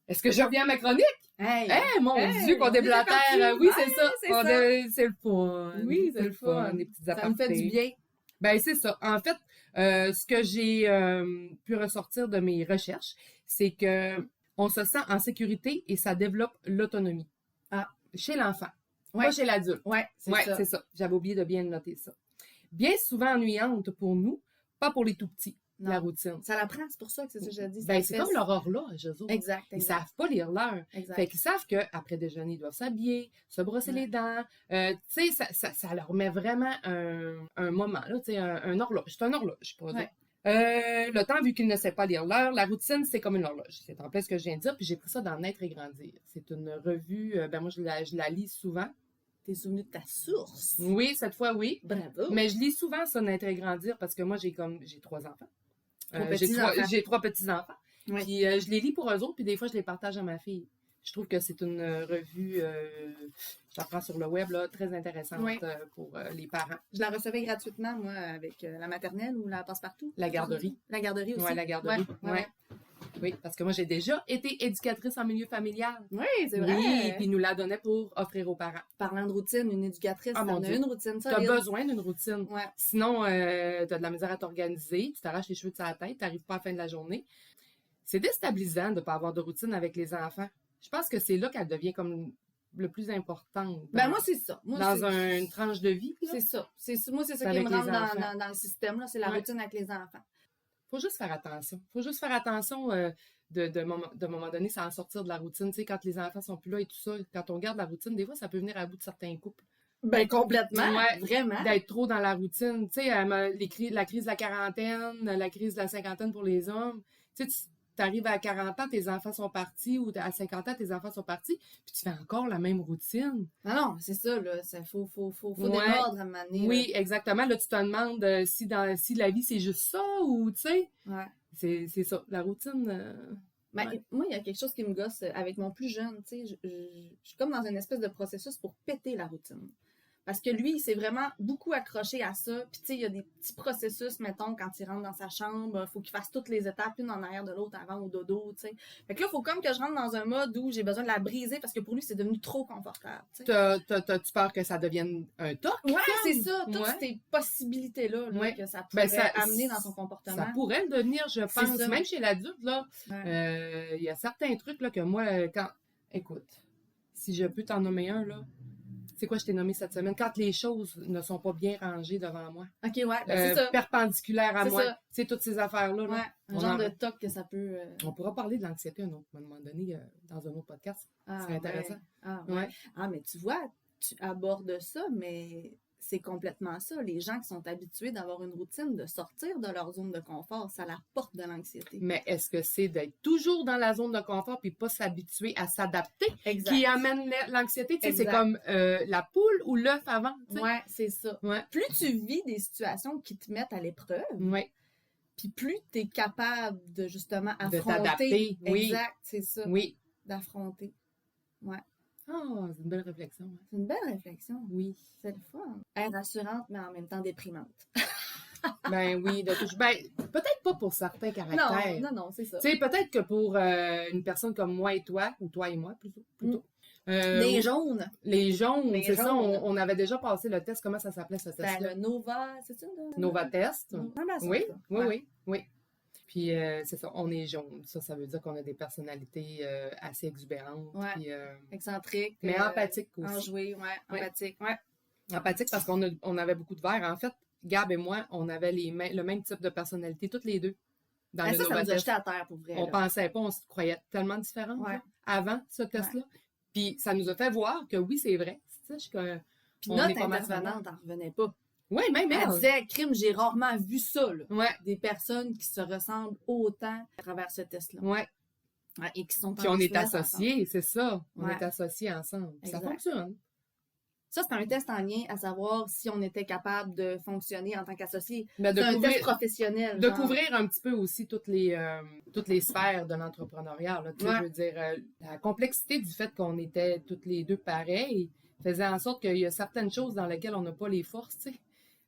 Est-ce que je reviens à ma chronique? Hey! Mon Hey, Dieu, qu'on on est déblatère! parti. Oui, Ouais, c'est ça. c'est ça. C'est le fun. Oui, c'est le fun. Les petites Ça me fait apartés. du bien. Ben, c'est ça. En fait, ce que j'ai pu ressortir de mes recherches, c'est que on se sent en sécurité et ça développe l'autonomie. Ah. Chez l'enfant, Ouais. pas chez l'adulte. Ouais, c'est Ouais, ça. c'est ça. J'avais oublié de bien noter ça. Bien souvent ennuyante pour nous, pas pour les tout petits, Non. la routine. Ça l'apprend, c'est pour ça que c'est ça que j'ai dit. Ben, ça c'est fait- comme leur horloge, eux autres. Exact, Ils exact. savent pas lire l'heure. exact. Fait qu'ils savent qu'après déjeuner, ils doivent s'habiller, se brosser Ouais. les dents. Tu sais, ça leur met vraiment un moment, là, tu sais, un horloge. C'est un horloge, je pourrais dire. Le temps, vu qu'ils ne savent pas lire l'heure, la routine, c'est comme une horloge. C'est en plein ce que je viens de dire, puis j'ai pris ça dans Naître et Grandir. C'est une revue, moi, je la lis souvent. T'es souvenu de ta source. Oui, cette fois, oui. Bravo. Mais je lis souvent ça, Naître et Grandir, parce que moi, j'ai 3 enfants. Petits-enfants. J'ai 3 petits-enfants. Oui. Puis je les lis pour eux autres, puis des fois, je les partage à ma fille. Je trouve que c'est une revue, je la prends sur le web, là, très intéressante Oui. pour les parents. Je la recevais gratuitement, moi, avec la maternelle ou la passe-partout. La garderie. La garderie aussi. Oui, la garderie. Ouais. Oui, parce que moi, j'ai déjà été éducatrice en milieu familial. Oui, c'est vrai. Oui, puis ils nous la donnaient pour offrir aux parents. Parlant de routine, une éducatrice, Ah, mon t'en as Dieu. une routine Tu as solide. besoin d'une routine. Ouais. Sinon, tu as de la misère à t'organiser, tu t'arraches les cheveux de sa tête, tu n'arrives pas à la fin de la journée. C'est déstabilisant de ne pas avoir de routine avec les enfants. Je pense que c'est là qu'elle devient comme le plus importante. Ben moi, c'est ça. Moi, dans c'est- une tranche de vie. C'est ça. Moi, c'est ça qui Avec me les rentre enfants. dans le système, là. C'est la Ouais. routine avec les enfants. Faut juste faire attention. Faut juste faire attention de moment donné, sans sortir de la routine. Tu sais, quand les enfants sont plus là et tout ça, quand on garde la routine, des fois, ça peut venir à bout de certains couples. Ben, complètement. Ouais. Vraiment. D'être trop dans la routine. Tu sais, la crise de la quarantaine, la crise de la cinquantaine pour les hommes. Tu sais, tu arrives à 40 ans, tes enfants sont partis, ou à 50 ans, tes enfants sont partis, puis tu fais encore la même routine. Non, c'est ça, là. Il faut Ouais. des ordres à un moment donné, Oui, exactement. Là, tu te demandes si la vie, c'est juste ça, ou tu sais, là. Ouais. c'est ça. La routine... Ben, Ouais. moi, il y a quelque chose qui me gosse avec mon plus jeune, tu sais, je suis comme dans une espèce de processus pour péter la routine. Parce que lui, il s'est vraiment beaucoup accroché à ça. Puis, tu sais, il y a des petits processus, mettons, quand il rentre dans sa chambre, il faut qu'il fasse toutes les étapes, l'une en arrière de l'autre avant au dodo, tu sais. Fait que là, il faut comme que je rentre dans un mode où j'ai besoin de la briser parce que pour lui, c'est devenu trop confortable, tu sais. T'as-tu peur que ça devienne un toc? Ouais, comme? c'est ça. Toutes Ouais. ces possibilités-là là, Ouais. que ça pourrait Ben, ça- amener dans son comportement. Ça pourrait le devenir, je C'est pense. ça. Même chez l'adulte, là, Ouais. il y a certains trucs là, que moi, écoute, si je peux t'en nommer un, là, c'est quoi je t'ai nommé cette semaine? Quand les choses ne sont pas bien rangées devant moi. OK, ouais, c'est ça. Perpendiculaires à C'est moi. ça. C'est toutes ces affaires-là. Là. Ouais, un On genre en- de toc que ça peut... On pourra parler de l'anxiété à un moment donné dans un autre podcast. Ah, Ce serait intéressant. ouais. Ah, ouais. Ouais. Ah, mais tu vois, tu abordes ça, mais c'est complètement ça. Les gens qui sont habitués d'avoir une routine, de sortir de leur zone de confort, ça leur porte de l'anxiété. Mais est-ce que c'est d'être toujours dans la zone de confort puis pas s'habituer à s'adapter Exact. qui amène l'anxiété? Tu sais, c'est Exact. comme la poule ou l'œuf avant. Tu sais. Ouais, c'est ça. Ouais. Plus tu vis des situations qui te mettent à l'épreuve, Ouais. puis plus tu es capable de justement De affronter. t'adapter, oui. Exact, c'est ça. Oui. D'affronter. Ah, c'est une belle réflexion. hein. C'est une belle réflexion. Oui. C'est le fun. Elle est rassurante, mais en même temps déprimante. Ben oui, peut-être pas pour certains caractères. Non, c'est ça. Tu sais, peut-être que pour une personne comme moi et toi, ou toi et moi plutôt. Les jaunes. Les jaunes, Les c'est ça, jaunes. on avait déjà passé le test. Comment ça s'appelait ce Ben, test-là? le Nova, c'est ça? Nova Test. Nova, ça, Oui, ça. oui, Ouais. oui. Puis c'est ça, on est jaune. Ça veut dire qu'on a des personnalités assez exubérantes. Ouais. Puis, Excentrique. mais empathique aussi. Enjoué, ouais. Ouais. Empathique, ouais. Empathique parce qu'on avait beaucoup de verres. En fait, Gab et moi, on avait le même type de personnalité, toutes les deux. Dans le Ça Nova nous a Test. jeté à terre, pour vrai. On là. pensait pas, on se croyait tellement différentes Ouais. là, avant ce test-là. Puis ça nous a fait voir que oui, c'est vrai. Tu sais, Puis on notre est pas mal intervenante n'en revenait pas. oui, même Elle elle. disait, crime, j'ai rarement vu ça, là. Ouais, Des personnes qui se ressemblent autant à travers ce test-là. ouais. Ouais, et qui sont Puis en on est business associés, c'est ça. On Ouais. est associés ensemble. Puis ça Exact. fonctionne. Ça, c'est un test en lien à savoir si on était capable de fonctionner en tant qu'associé. Mais C'est un test professionnel. de genre. couvrir un petit peu aussi toutes les sphères de l'entrepreneuriat. Là. Tu sais, Ouais. je veux dire, la complexité du fait qu'on était toutes les deux pareilles faisait en sorte qu'il y a certaines choses dans lesquelles on n'a pas les forces, tu sais.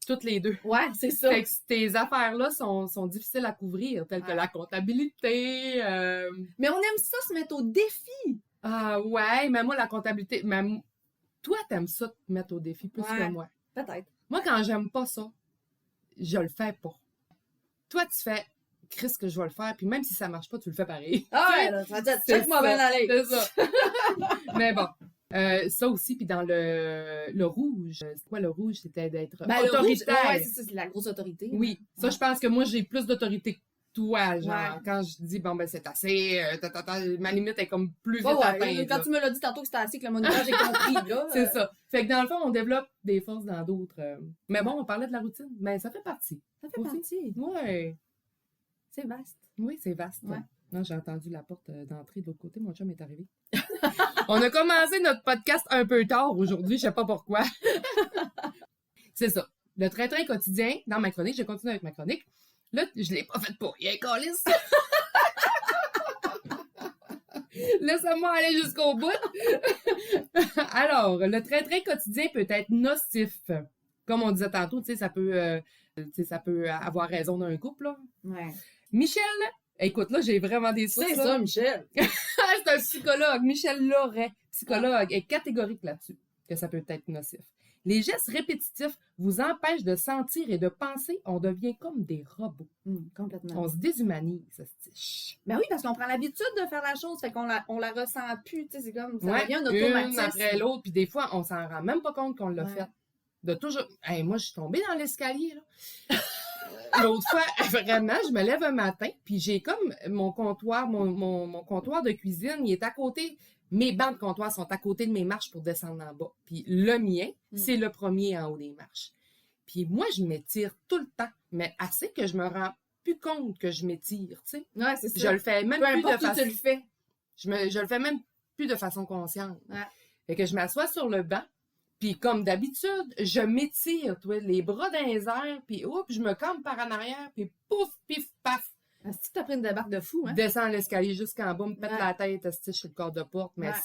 Toutes les deux. Ouais, c'est ça. Fait que ces affaires-là sont difficiles à couvrir, telles que Ouais. la comptabilité. Mais on aime ça se mettre au défi. Ah ouais, mais moi, la comptabilité... Toi, t'aimes ça te mettre au défi plus Ouais. que moi. Peut-être. Moi, quand j'aime pas ça, je le fais pas. Toi, tu fais, Chris, que je vais le faire, puis même si ça marche pas, tu le fais pareil. Ah Tu sais, ouais, là, ça va dire, c'est check-moi ça, bien aller. c'est ça. Mais bon. Ça aussi, puis dans le rouge. C'est quoi le rouge? C'était d'être Ben, le rouge, autoritaire. ouais, c'est ça, c'est la grosse autorité. Oui. Ça, Ouais. je pense que moi, j'ai plus d'autorité que toi, genre. Ouais. Quand je dis, bon, ben, c'est assez, ma limite est comme plus vite Ouais, ouais, atteinte. quand là. tu me l'as dit tantôt que c'était assez que le moniteur, j'ai compris, là. C'est ça. Fait que dans le fond, on développe des forces dans d'autres. Mais bon, on parlait de la routine. Mais ça fait partie. Ça fait Aussi. partie. Ouais. C'est vaste. Oui, c'est vaste. Ouais. Non, j'ai entendu la porte d'entrée de l'autre côté. Mon chum est arrivé. On a commencé notre podcast un peu tard aujourd'hui. Je sais pas pourquoi. C'est ça. Le train-train quotidien, dans ma chronique, je continue avec ma chronique. Là, je l'ai pas fait pour rien, câlisse. Laissez-moi aller jusqu'au bout. Alors, le train-train quotidien peut être nocif. Comme on disait tantôt, tu sais, ça peut avoir raison d'un couple, là. Ouais. Michel, écoute, là, j'ai vraiment des sources. C'est là. ça, Michel. C'est un psychologue. Michel Loret, psychologue, est catégorique là-dessus, que ça peut être nocif. Les gestes répétitifs vous empêchent de sentir et de penser. On devient comme des robots. Complètement. On se déshumanise. Chut. Ben oui, parce qu'on prend l'habitude de faire la chose, fait qu'on on la ressent plus, tu sais, c'est comme, ça Ouais, devient un une automatisme. après l'autre, puis des fois, on s'en rend même pas compte qu'on l'a Ouais. fait. De toujours... Hey, moi, je suis tombée dans l'escalier, là. L'autre fois, vraiment, je me lève un matin, puis j'ai comme mon comptoir, mon comptoir de cuisine, il est à côté. Mes bancs de comptoir sont à côté de mes marches pour descendre en bas. Puis le mien, c'est le premier en haut des marches. Puis moi, je m'étire tout le temps, mais assez que je me rends plus compte que je m'étire, tu sais. Ouais, c'est ça. Je le fais même Peu plus de importe où façon... tu le fais. Je le fais même plus de façon consciente. Ouais. Fait que je m'assois sur le banc, puis comme d'habitude, je m'étire, toi, les bras dans les airs, puis oups, je me campe par en arrière, puis pouf, pif, paf, Est-ce que t'as pris une débarque de fou, hein? descends l'escalier jusqu'en bas, me pète Ouais. la tête, stitch sur le corps de porte. Mais Ouais.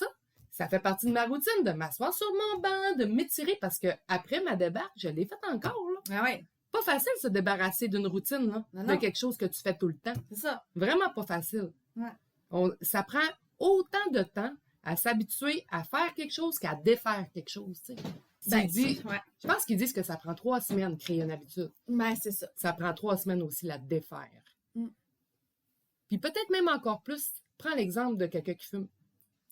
ça fait partie de ma routine, de m'asseoir sur mon banc, de m'étirer, parce que après ma débarque, je l'ai faite encore, là. Ah ouais, Pas facile de se débarrasser d'une routine, là, Non, de non. quelque chose que tu fais tout le temps. c'est ça. Vraiment pas facile. Ouais. Ça prend autant de temps à s'habituer à faire quelque chose qu'à défaire quelque chose, tu sais. Ben, Je pense qu'ils disent que ça prend 3 semaines de créer une habitude. Ben, c'est ça. Ça prend 3 semaines aussi la défaire. Mm. Puis peut-être même encore plus, prends l'exemple de quelqu'un qui fume.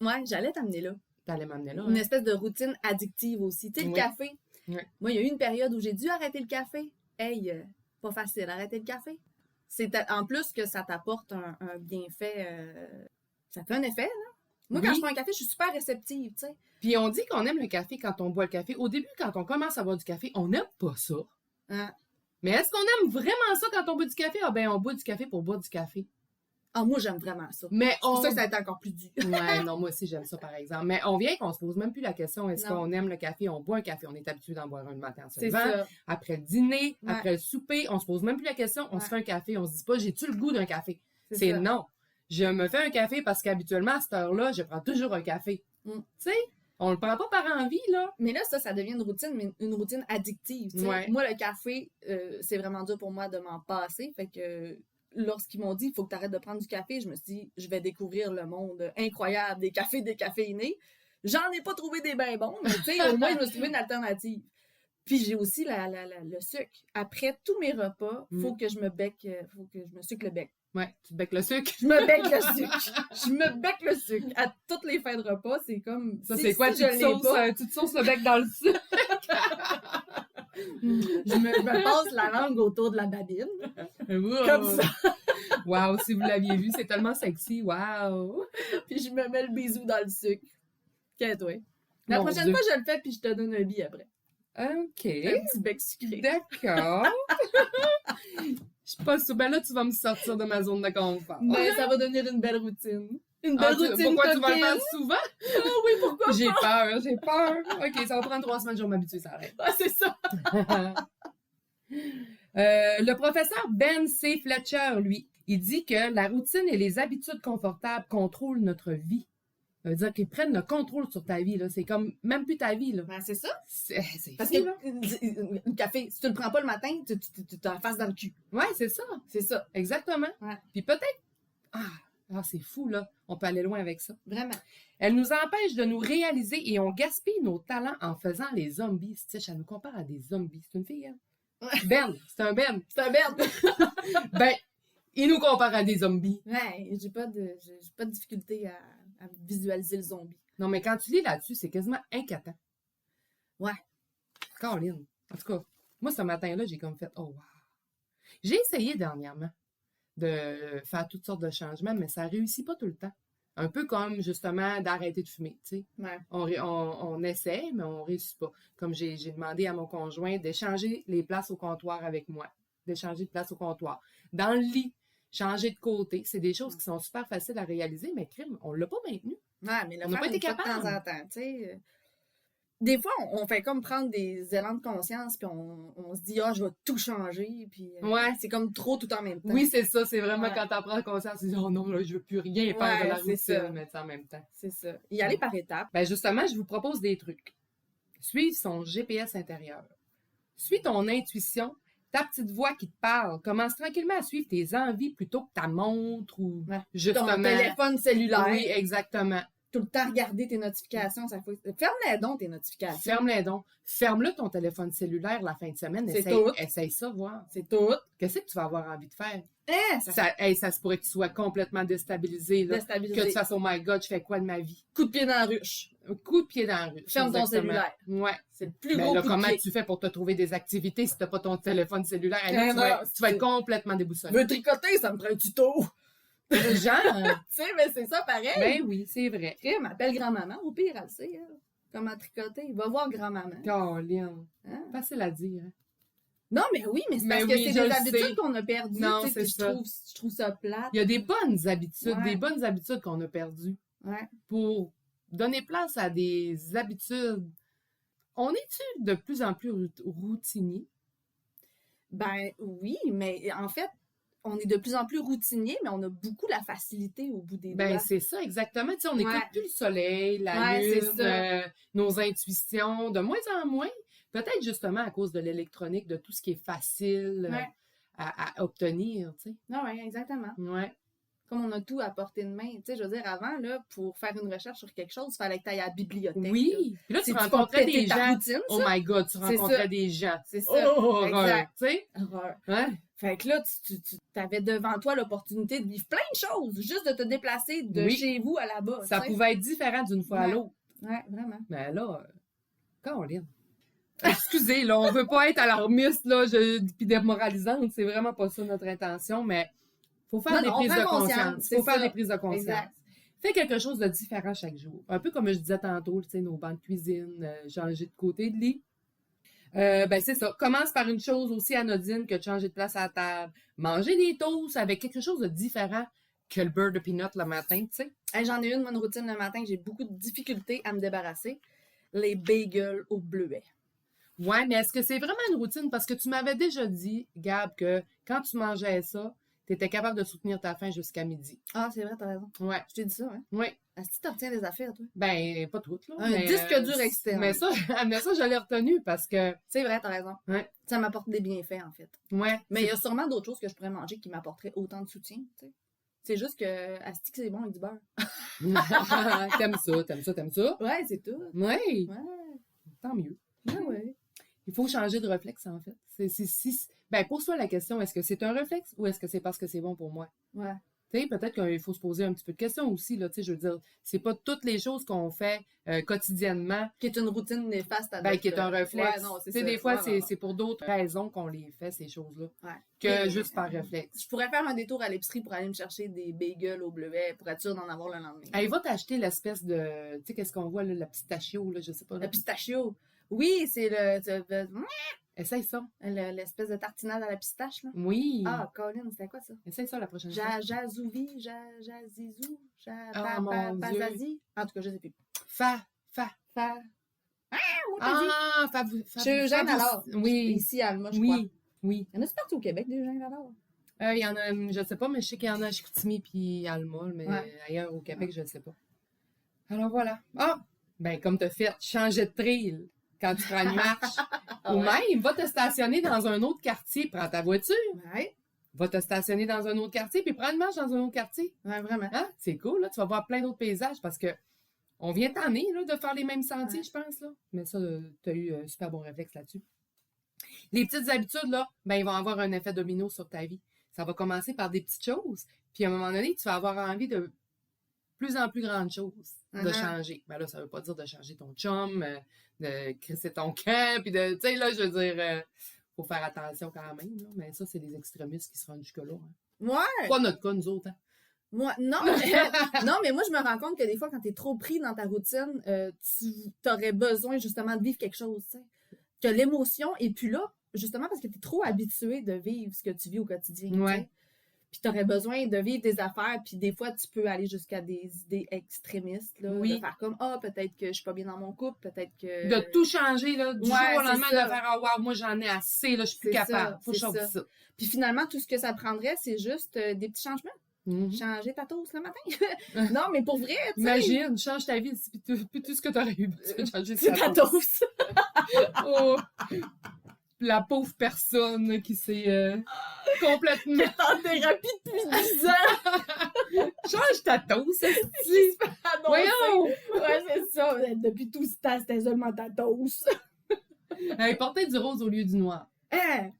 Ouais, j'allais t'amener là. T'allais m'amener là. Une Hein? espèce de routine addictive aussi. Tu sais, le Oui. café. Oui. Moi, il y a eu une période où j'ai dû arrêter le café. Hey, pas facile, arrêter le café. En plus que ça t'apporte un bienfait. Ça fait un effet, là. Moi, quand Oui. je prends un café, je suis super réceptive, tu sais. Puis on dit qu'on aime le café quand on boit le café. Au début, quand on commence à boire du café, on n'aime pas ça. Hein? Mais est-ce qu'on aime vraiment ça quand on boit du café? Ah ben, on boit du café pour boire du café. Ah, moi, j'aime vraiment ça. Mais C'est pour on... ça que ça a été encore plus dur. Ouais, non, moi aussi, j'aime ça, par exemple. Mais on vient qu'on se pose même plus la question, est-ce Non. qu'on aime le café? On boit un café. On est habitué d'en boire un le matin en se C'est levant. ça. Après le dîner, Ouais. après le souper, on se pose même plus la question, on se Ouais. fait un café. On se dit pas, j'ai-tu le goût d'un café? C'est C'est ça. non. Je me fais un café parce qu'habituellement, à cette heure-là, je prends toujours un café. Mm. Tu sais, on le prend pas par envie, là. Mais là, ça devient une routine, mais une routine addictive. Tu sais. Ouais. Moi, le café, c'est vraiment dur pour moi de m'en passer. Fait que lorsqu'ils m'ont dit, il faut que tu arrêtes de prendre du café, je me suis dit, je vais découvrir le monde incroyable des cafés décaféinés. J'en ai pas trouvé des bien bons, mais tu sais, au moins, je me suis trouvé une alternative. Puis j'ai aussi le sucre. Après tous mes repas, faut que je me sucre le bec. Ouais, tu te becques le sucre. Je me bec le sucre. Je me bec le sucre. À toutes les fins de repas, c'est comme... Ça, si- c'est quoi? si je l'ai pas, Tu te sauces le bec dans le sucre? je me passe la langue autour de la babine. Wow. Comme ça. Wow, si vous l'aviez vu, c'est tellement sexy. Wow. Puis je me mets le bisou dans le sucre. Qu'est-ce toi? La Mon prochaine Dieu. fois, je le fais, puis je te donne un billet après. OK. Un petit bec sucré. D'accord. Je suis pas sûre. Ben là, tu vas me sortir de ma zone de confort. Mais ça va devenir une belle routine. Une Ah, belle routine pourquoi tu vas le copine. faire souvent? Ah oui, pourquoi J'ai peur, j'ai peur. OK, ça va prendre 3 semaines, je vais m'habituer, ça arrête. Ah, c'est ça. Le professeur Ben C. Fletcher, lui, il dit que la routine et les habitudes confortables contrôlent notre vie. Ça veut dire qu'ils prennent le contrôle sur ta vie, là. C'est comme même plus ta vie, là. Ben, c'est ça. C'est Parce fou, que là. le café, si tu le prends pas le matin, tu t'as la face dans le cul. Ouais, c'est ça. C'est ça. Exactement. Ouais. Puis peut-être... Ah, c'est fou, là. On peut aller loin avec ça. Vraiment. Elle nous empêche de nous réaliser et on gaspille nos talents en faisant les zombies. Tu sais, ça nous compare à des zombies. C'est une fille, hein? Ouais. Ben, c'est un Ben. C'est un merde. Ben, il nous compare à des zombies. Ouais, j'ai pas de difficulté à visualiser le zombie. Non, mais quand tu lis là-dessus, c'est quasiment inquiétant. Ouais. Caroline. En tout cas, moi, ce matin-là, j'ai comme fait, oh, wow. J'ai essayé dernièrement de faire toutes sortes de changements, mais ça réussit pas tout le temps. Un peu comme, justement, d'arrêter de fumer, tu sais. Ouais. On essaie, mais on réussit pas. Comme j'ai demandé à mon conjoint d'échanger les places au comptoir avec moi. D'échanger de place au comptoir. Dans le lit, changer de côté. C'est des choses qui sont super faciles à réaliser, mais crime, on l'a pas maintenu. Ouais, mais le On n'a faire pas été une fois de capable. temps en temps, tu sais. Des fois, on fait comme prendre des élans de conscience, puis on se dit, je vais tout changer, puis Ouais. c'est comme trop tout en même temps. Oui, c'est ça. C'est vraiment Ouais. quand t'en prends conscience, tu dis, oh non, là, je veux plus rien faire Ouais, de la c'est routine, ça. mais en même temps. C'est ça. Y aller par étapes. Ben justement, je vous propose des trucs. Suive son GPS intérieur. Suis ton intuition, ta petite voix qui te parle. Commence tranquillement à suivre tes envies plutôt que ta montre ou Ouais. justement. Ton téléphone cellulaire. Oui, exactement. Tout le temps regarder tes notifications. Ferme-les donc, tes notifications. Ferme-les donc. Ferme-le ton téléphone cellulaire la fin de semaine. C'est tout. Essaye ça, voir. C'est tout. Qu'est-ce que tu vas avoir envie de faire? Ça Ça se pourrait que tu sois complètement déstabilisé. Là. déstabiliser. Que tu fasses, oh my God, je fais quoi de ma vie? Coup de pied dans la ruche. Un coup de pied dans la rue. Ferme ton Exactement. cellulaire. Ouais. C'est le plus Mais gros là, coup de comment pied. tu fais pour te trouver des activités si t'as pas ton téléphone cellulaire? Et là, Eh tu non, vas être complètement déboussolé. Veux tricoter, ça me prend un tuto. Genre, Tu sais, mais c'est ça pareil. ben oui, c'est vrai. Crime, appelle grand-maman. Au pire, elle sait, elle. Comment tricoter. Va voir grand-maman. Caroline. Hein? Facile à dire. Hein? Non, mais oui, mais c'est Mais parce oui, que je c'est des le habitudes sais. qu'on a perdues. Non, tu sais, c'est puis ça. je trouve ça plate. Il y a des bonnes habitudes, Ouais. des bonnes habitudes qu'on a perdues Ouais. pour donner place à des habitudes. On est-tu de plus en plus routinier? Ben oui, mais en fait, on est de plus en plus routinier, mais on a beaucoup la facilité au bout des Ben, doigts. c'est ça, exactement. Tu sais, on n'écoute Ouais. plus le soleil, la Ouais, c'est lune, ça. nos intuitions, de moins en moins. Peut-être justement à cause de l'électronique, de tout ce qui est facile Ouais. à obtenir, tu sais. Non, ouais, exactement. Ouais. Comme on a tout à portée de main. Tu sais, je veux dire, avant, là, pour faire une recherche sur quelque chose, il fallait que tu ailles à la bibliothèque. là. Oui. Puis là, tu C'est-tu rencontrais compléter des ta gens. routine, Oh ça? my God, tu C'est rencontrais ça. des gens. C'est Oh, ça. horreur, Exact. tu sais. Horreur. Ouais. Fait que là, tu avais devant toi l'opportunité de vivre plein de choses, juste de te déplacer de Oui. chez vous à là-bas. Ça tu sais. pouvait être différent d'une fois à Ouais. l'autre. Ouais, vraiment. Mais là, Caroline. Excusez, là, on veut pas être alarmiste, là, puis démoralisante. C'est vraiment pas ça notre intention, mais faut faire des prises de conscience. Faut faire des prises de conscience. Exact. Fais quelque chose de différent chaque jour. Un peu comme je disais tantôt, tu sais, nos bancs de cuisine, changer de côté de lit. Ben c'est ça. Commence par une chose aussi anodine que de changer de place à la table. Manger des toasts avec quelque chose de différent que le beurre de peanut le matin, tu sais. Hey, j'en ai une, moi, une routine le matin que j'ai beaucoup de difficultés à me débarrasser. Les bagels au bleuet. Ouais, mais est-ce que c'est vraiment une routine? Parce que tu m'avais déjà dit, Gab, que quand tu mangeais ça, tu étais capable de soutenir ta faim jusqu'à midi. Ah, c'est vrai, t'as raison. Ouais. Je t'ai dit ça, hein? Oui. Est-ce que tu retiens des affaires, toi? Ben, pas toutes, là. Un mais, disque dur externe. Mais ça je l'ai retenu parce que. C'est vrai, t'as raison. Ouais. Ça m'apporte des bienfaits, en fait. Ouais. Mais il y a sûrement d'autres choses que je pourrais manger qui m'apporteraient autant de soutien, tu sais. C'est juste que, asti que c'est bon avec du beurre. T'aimes ça. Ouais, c'est tout. Oui. Ouais. Tant mieux. Ouais. Il faut changer de réflexe, en fait. Ben, pose-toi la question, est-ce que c'est un réflexe ou est-ce que c'est parce que c'est bon pour moi? Ouais. Tu sais, peut-être qu'il faut se poser un petit peu de questions aussi, là, tu sais, je veux dire, c'est pas toutes les choses qu'on fait quotidiennement Qui est une routine néfaste à ben, qui est un réflexe. Ouais, non, c'est tu sais, ça. des fois, Ouais, c'est pour d'autres raisons qu'on les fait, ces choses-là, Ouais. que juste par réflexe. Je pourrais faire un détour à l'épicerie pour aller me chercher des bagels au bleuet pour être sûr d'en avoir le lendemain. Hey, va t'acheter l'espèce de, tu sais, qu'est-ce qu'on voit, là, la pistachio, là, je sais pas. Le pistachio. Oui, c'est Essaye ça. l'espèce de tartinade à la pistache, là. Oui. Ah, Colin, c'était quoi ça? Essaye ça la prochaine fois. Jazouvi, Jazizou, Ah, mon Dieu. Pazazi. En tout cas, je sais plus. Fa. Fa. Chez Eugène alors. Oui. Ici à Alma, je crois. Oui. Il y en a partout au Québec, des Eugène alors. Il y en a, je sais pas, mais je sais qu'il y en a à Chicoutimi puis à Alma, mais Ouais. ailleurs au Québec, je ne sais pas. Alors voilà. Ah! Ben, comme t'as fait, changer de trail quand tu prends une marche. Ou même, va te stationner dans un autre quartier, prends ta voiture. Ouais. Va te stationner dans un autre quartier, puis prends une marche dans un autre quartier. Ouais, vraiment. Hein? C'est cool, là. Tu vas voir plein d'autres paysages parce que on vient tanner, là, de faire les mêmes sentiers, Ouais. je pense, là. Mais ça, t'as eu un super bon réflexe là-dessus. Les petites habitudes, là, ben, ils vont avoir un effet domino sur ta vie. Ça va commencer par des petites choses, puis à un moment donné, tu vas avoir envie de plus en plus grandes choses de changer. Ben là, ça veut pas dire de changer ton chum, de crisser ton camp, puis de, tu sais, là, je veux dire, faut faire attention quand même, là. Mais ça, c'est des extrémistes qui se rendent jusque-là. Hein. Ouais. Pas notre cas, nous autres, hein. Moi, non, non, mais moi, je me rends compte que des fois, quand t'es trop pris dans ta routine, tu aurais besoin, justement, de vivre quelque chose, tu sais. Que l'émotion est plus là, justement, parce que t'es trop habitué de vivre ce que tu vis au quotidien, tu Ouais. sais. Puis t'aurais besoin de vivre des affaires, puis des fois, tu peux aller jusqu'à des idées extrémistes, là. Oui. De faire comme, peut-être que je suis pas bien dans mon couple, peut-être que... De tout changer, là, du jour Ouais, au lendemain, c'est ça. de faire, ah, wow, moi, j'en ai assez, là, je suis plus C'est capable. ça, Faut que je c'est change ça. Puis finalement, tout ce que ça prendrait, c'est juste des petits changements. Mhm. Changer ta toast le matin. Non, mais pour vrai, tu sais. Imagine, change ta vie, puis tout ce que t'aurais eu, tu peux changer C'est ta toast. Oh, la pauvre personne qui s'est complètement... En thérapie depuis 10 ans. Change ta toast, esti. Voyons! Ouais, c'est ça. Depuis tout ce temps, c'était seulement ta toast. Hey, portez du rose au lieu du noir. Hein?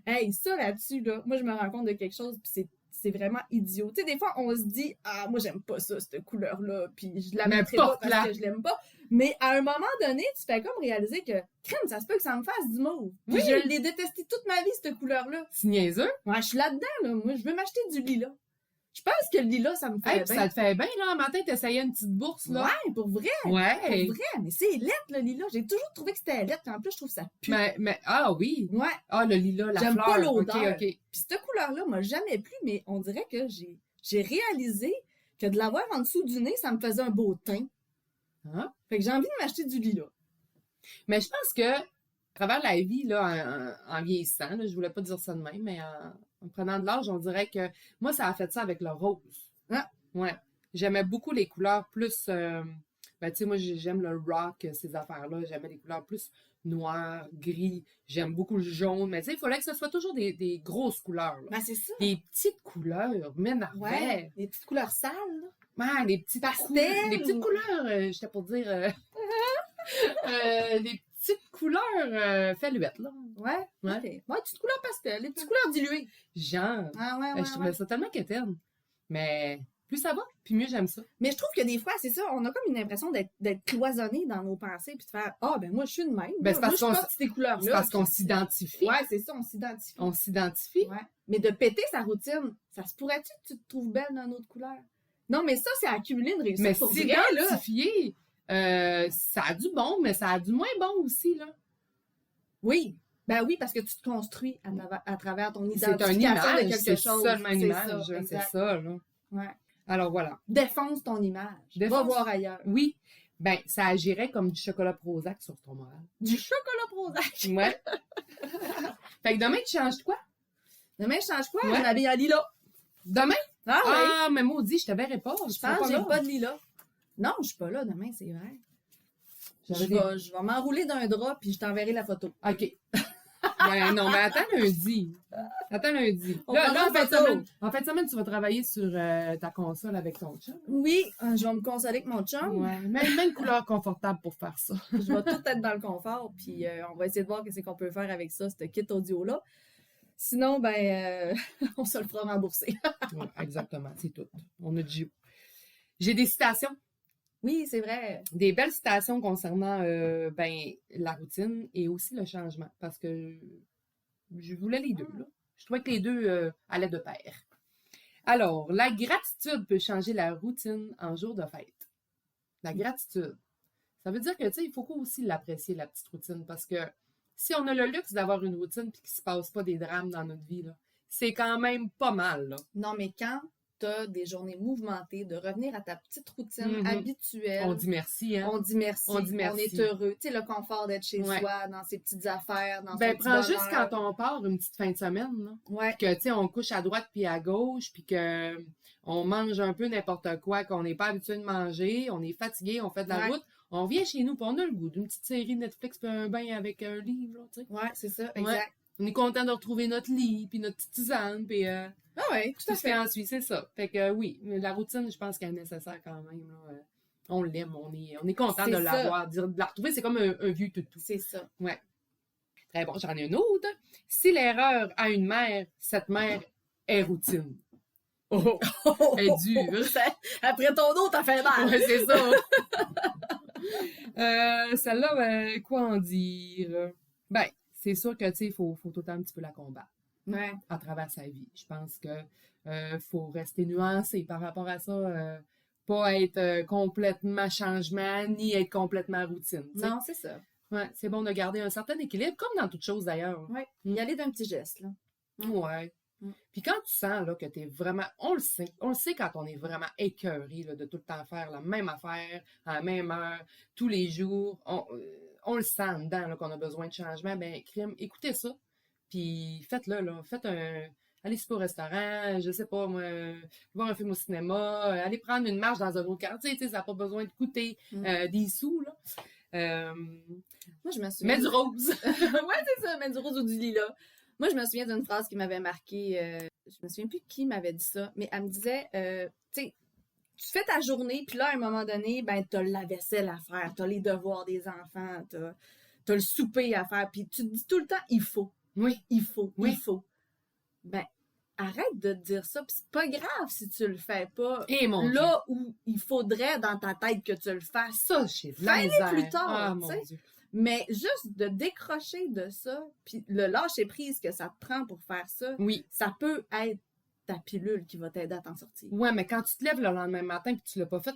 Hey, ça là-dessus, là, moi, je me rends compte de quelque chose, puis c'est vraiment idiot. Tu sais, des fois, on se dit, moi, j'aime pas ça, cette couleur-là, puis je la Mais mettrai pas porte-la. parce que je l'aime pas. Mais à un moment donné, tu fais comme réaliser que, crème, ça se peut que ça me fasse du mauve. Puis Oui. je l'ai détesté toute ma vie, cette couleur-là. C'est niaiseux. Ouais, je suis là-dedans, là. Moi, je veux m'acheter du lilas. Je pense que le lilas, ça me fait Hey, puis bien. ça te fait bien, là, un matin, t'essayais une petite bourse, là. Ouais, pour vrai. Ouais. Pour vrai, mais c'est lettre, le lilas. J'ai toujours trouvé que c'était lettre, puis en plus, je trouve ça pue. Ah oui. Ouais. Ah, le lilas, la J'aime fleur. pas l'odeur. OK. Puis cette couleur-là m'a jamais plu, mais on dirait que j'ai réalisé que de l'avoir en dessous du nez, ça me faisait un beau teint. Hein? Fait que j'ai envie de m'acheter du lilas. Mais je pense que, à travers la vie, là, en vieillissant, là, je voulais pas dire ça de même, mais en prenant de l'âge, on dirait que moi, ça a fait ça avec le rose. Ah. Ouais. J'aimais beaucoup les couleurs plus... tu sais, moi, j'aime le rock, ces affaires-là. J'aimais les couleurs plus noires, gris. J'aime beaucoup le jaune. Mais tu sais, il fallait que ce soit toujours des grosses couleurs. Là. Ben, c'est ça. Des petites couleurs m'énervaient. Ouais. Des petites couleurs sales, là. Ouais, des petites Pastel. des petites couleurs, j'étais pour dire... des petites couleurs feluettes, là. Ouais. Ouais. OK. Ouais, petites couleurs pastel, des petites couleurs diluées. Genre. Ah, ouais, Je trouvais ça tellement quétaine. Mais plus ça va, puis mieux j'aime ça. Mais je trouve que des fois, c'est ça, on a comme une impression d'être cloisonné dans nos pensées, puis de faire « Ah, ben moi, je suis de même. Ben, Moi, je porte ces couleurs-là. » C'est parce qu'on s'identifie. Ouais, c'est ça, on s'identifie. On s'identifie. Ouais. Mais de péter sa routine, ça se pourrait-tu que tu te trouves belle dans une autre couleur? Non, mais ça, c'est accumuler une réussite Mais pour vrai, là. s'identifier, ça a du bon, mais ça a du moins bon aussi, là. Oui. Ben oui, parce que tu te construis à travers ton C'est identification un image, de quelque c'est chose. seulement une C'est image, ça, c'est exact. ça, là. Ouais. Alors voilà. Défonce ton image. Va Défonce. voir ailleurs. Oui, ben ça agirait comme du chocolat Prozac sur ton moral. Du chocolat Prozac. Ouais. Fait que demain, tu changes quoi? Demain, je change quoi? Ouais. Je m'habille en lilas. Demain? Ah oui. Ah, mais maudit, je te verrai pas. Je pense que j'ai pas de lilas. Non, je suis pas là demain, c'est vrai. Je vais m'enrouler d'un drap puis je t'enverrai la photo. OK. Ben, non, mais attends lundi. Attends lundi. On Là, prendra en fin de photo. semaine, en fin de semaine, tu vas travailler sur ta console avec ton chat. Oui, je vais me consoler avec mon chum. Ouais. Même une couleur confortable pour faire ça. Je vais tout être dans le confort, puis on va essayer de voir qu'est-ce qu'on peut faire avec ça, ce kit audio-là. Sinon, ben, on se le fera rembourser. Ouais, exactement, c'est tout. On a du... J'ai des citations. Oui, c'est vrai. Des belles citations concernant la routine et aussi le changement. Parce que je voulais les deux. Là. Je trouvais que les deux allaient de pair. Alors, la gratitude peut changer la routine en jour de fête. La gratitude. Ça veut dire que, tu sais, il faut aussi l'apprécier, la petite routine. Parce que si on a le luxe d'avoir une routine et qu'il ne se passe pas des drames dans notre vie, là, c'est quand même pas mal. Là. Non, mais quand t'as des journées mouvementées, de revenir à ta petite routine Mhm. habituelle. On dit merci, hein? On dit merci. On dit merci. On est heureux. Tu sais, le confort d'être chez Ouais. soi, dans ses petites affaires, dans son Ben, petit prends juste bonheur. quand on part une petite fin de semaine, là. Ouais. Que, tu sais, on couche à droite puis à gauche, puis que on mange un peu n'importe quoi, qu'on n'est pas habitué de manger, on est fatigué, on fait de la Ouais. route, on vient chez nous, puis on a le goût d'une petite série Netflix puis un bain avec un livre, là, tu sais. Ouais, c'est ça, exact. On est content de retrouver notre lit, puis notre petite tisane, puis Ah ouais, tout tout à ce qui fait. en suit, c'est ça. Fait que oui, la routine, je pense qu'elle est nécessaire quand même, là. On l'aime, on est content C'est de ça. l'avoir, de la retrouver, c'est comme un vieux toutou. C'est ça. Très bon, j'en ai une autre. Si l'erreur a une mère, cette mère est routine. Oh, elle est dure. Après ton autre, t'as fait mal. Ouais, c'est ça. Celle-là, ben, quoi en dire? Ben, c'est sûr que, tu sais, il faut tout le temps un petit peu la combattre Ouais. à travers sa vie. Je pense que faut rester nuancé par rapport à ça. Pas être complètement changement, ni être complètement routine. tu sais. Non, c'est ça. Ouais, c'est bon de garder un certain équilibre, comme dans toute chose d'ailleurs. Ouais. Y aller d'un petit geste, là. Ouais. Mm. Puis quand tu sens là, que t'es vraiment... On le sait quand on est vraiment écœuré là, de tout le temps faire la même affaire, à la même heure, tous les jours. On le sent dedans là, qu'on a besoin de changement. Ben, crime, écoutez ça. Puis faites-le, là. Faites un... Allez super au restaurant, je sais pas, moi, voir un film au cinéma, aller prendre une marche dans un autre quartier, tu sais, ça n'a pas besoin de coûter des sous, là. Moi, je me souviens. Mais du rose. Ouais, c'est ça, mettre du rose ou du lilas. Moi, je me souviens d'une phrase qui m'avait marquée. Je me souviens plus qui m'avait dit ça, mais elle me disait, tu sais, tu fais ta journée, puis là, à un moment donné, ben, t'as la vaisselle à faire, t'as les devoirs des enfants, t'as le souper à faire, puis tu te dis tout le temps, il faut, Oui. il faut, Oui. il faut. Ben, arrête de te dire ça, puis c'est pas grave si tu le fais pas. Et mon Dieu. Là où il faudrait dans ta tête que tu le fasses. Ça, j'ai de la Fais-les misère. plus tard, Ah, tu mon sais. Dieu. Mais juste de décrocher de ça, puis le lâcher prise que ça te prend pour faire ça, Oui. ça peut être ta pilule qui va t'aider à t'en sortir. Ouais, mais quand tu te lèves le lendemain matin et que tu l'as pas fait,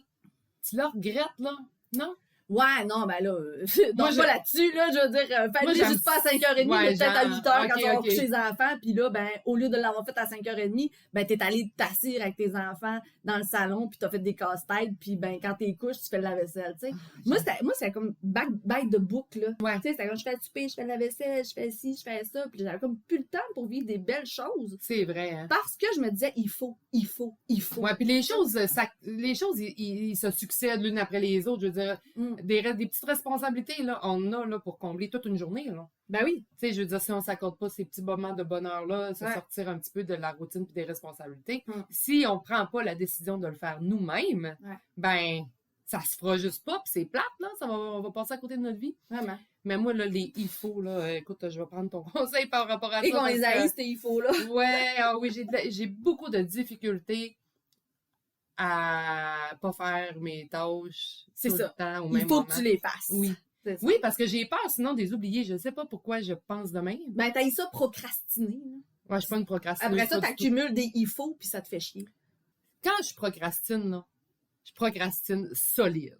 tu le regrettes, là. Non? Ouais, non, ben là, Moi, donc pas là-dessus, là, je veux dire, fais-le j'aime- juste pas à 5h30, Ouais, mais peut-être à genre, 8h quand ok, tu vas ok. coucher les enfants, puis là, ben, au lieu de l'avoir fait à 5h30, ben, t'es allé t'asseoir avec tes enfants dans le salon, puis t'as fait des casse-têtes, puis ben, quand t'es couches, tu fais la vaisselle, tu sais. Moi, c'était comme back de book, là. Ouais. Tu sais, c'était comme je fais le souper, je fais la vaisselle, je fais ci, je fais ça, puis j'avais comme plus le temps pour vivre des belles choses. C'est vrai, hein? Parce que je me disais, il faut. Ouais, puis les choses, ils se succèdent l'une après les autres. Je veux dire, Mm. des petites responsabilités, là, on a là, pour combler toute une journée, là. Ben oui. Tu sais, je veux dire, si on s'accorde pas ces petits moments de bonheur-là, se Ouais. sortir un petit peu de la routine et des responsabilités, Mm. si on prend pas la décision de le faire nous-mêmes, Ouais. ben, ça se fera juste pas, puis c'est plate, là, on va passer à côté de notre vie. Vraiment. Mais moi, là, les il faut, là, écoute, je vais prendre ton conseil par rapport à Et ça. qu'on les parce que- haïsse, c'était il faut, là. Ouais, ah oui, j'ai beaucoup de difficultés à pas faire mes tâches C'est tout ça. le temps au Il même faut moment. que tu les fasses. Oui. C'est ça. Oui, parce que j'ai peur sinon des oublier. Je sais pas pourquoi je pense de même. Ben, t'as ça procrastiner. Là. Moi, je suis pas une procrastineuse. Après ça, pas du tout. t'accumules des il faut, puis ça te fait chier. Quand je procrastine, là, je procrastine solide.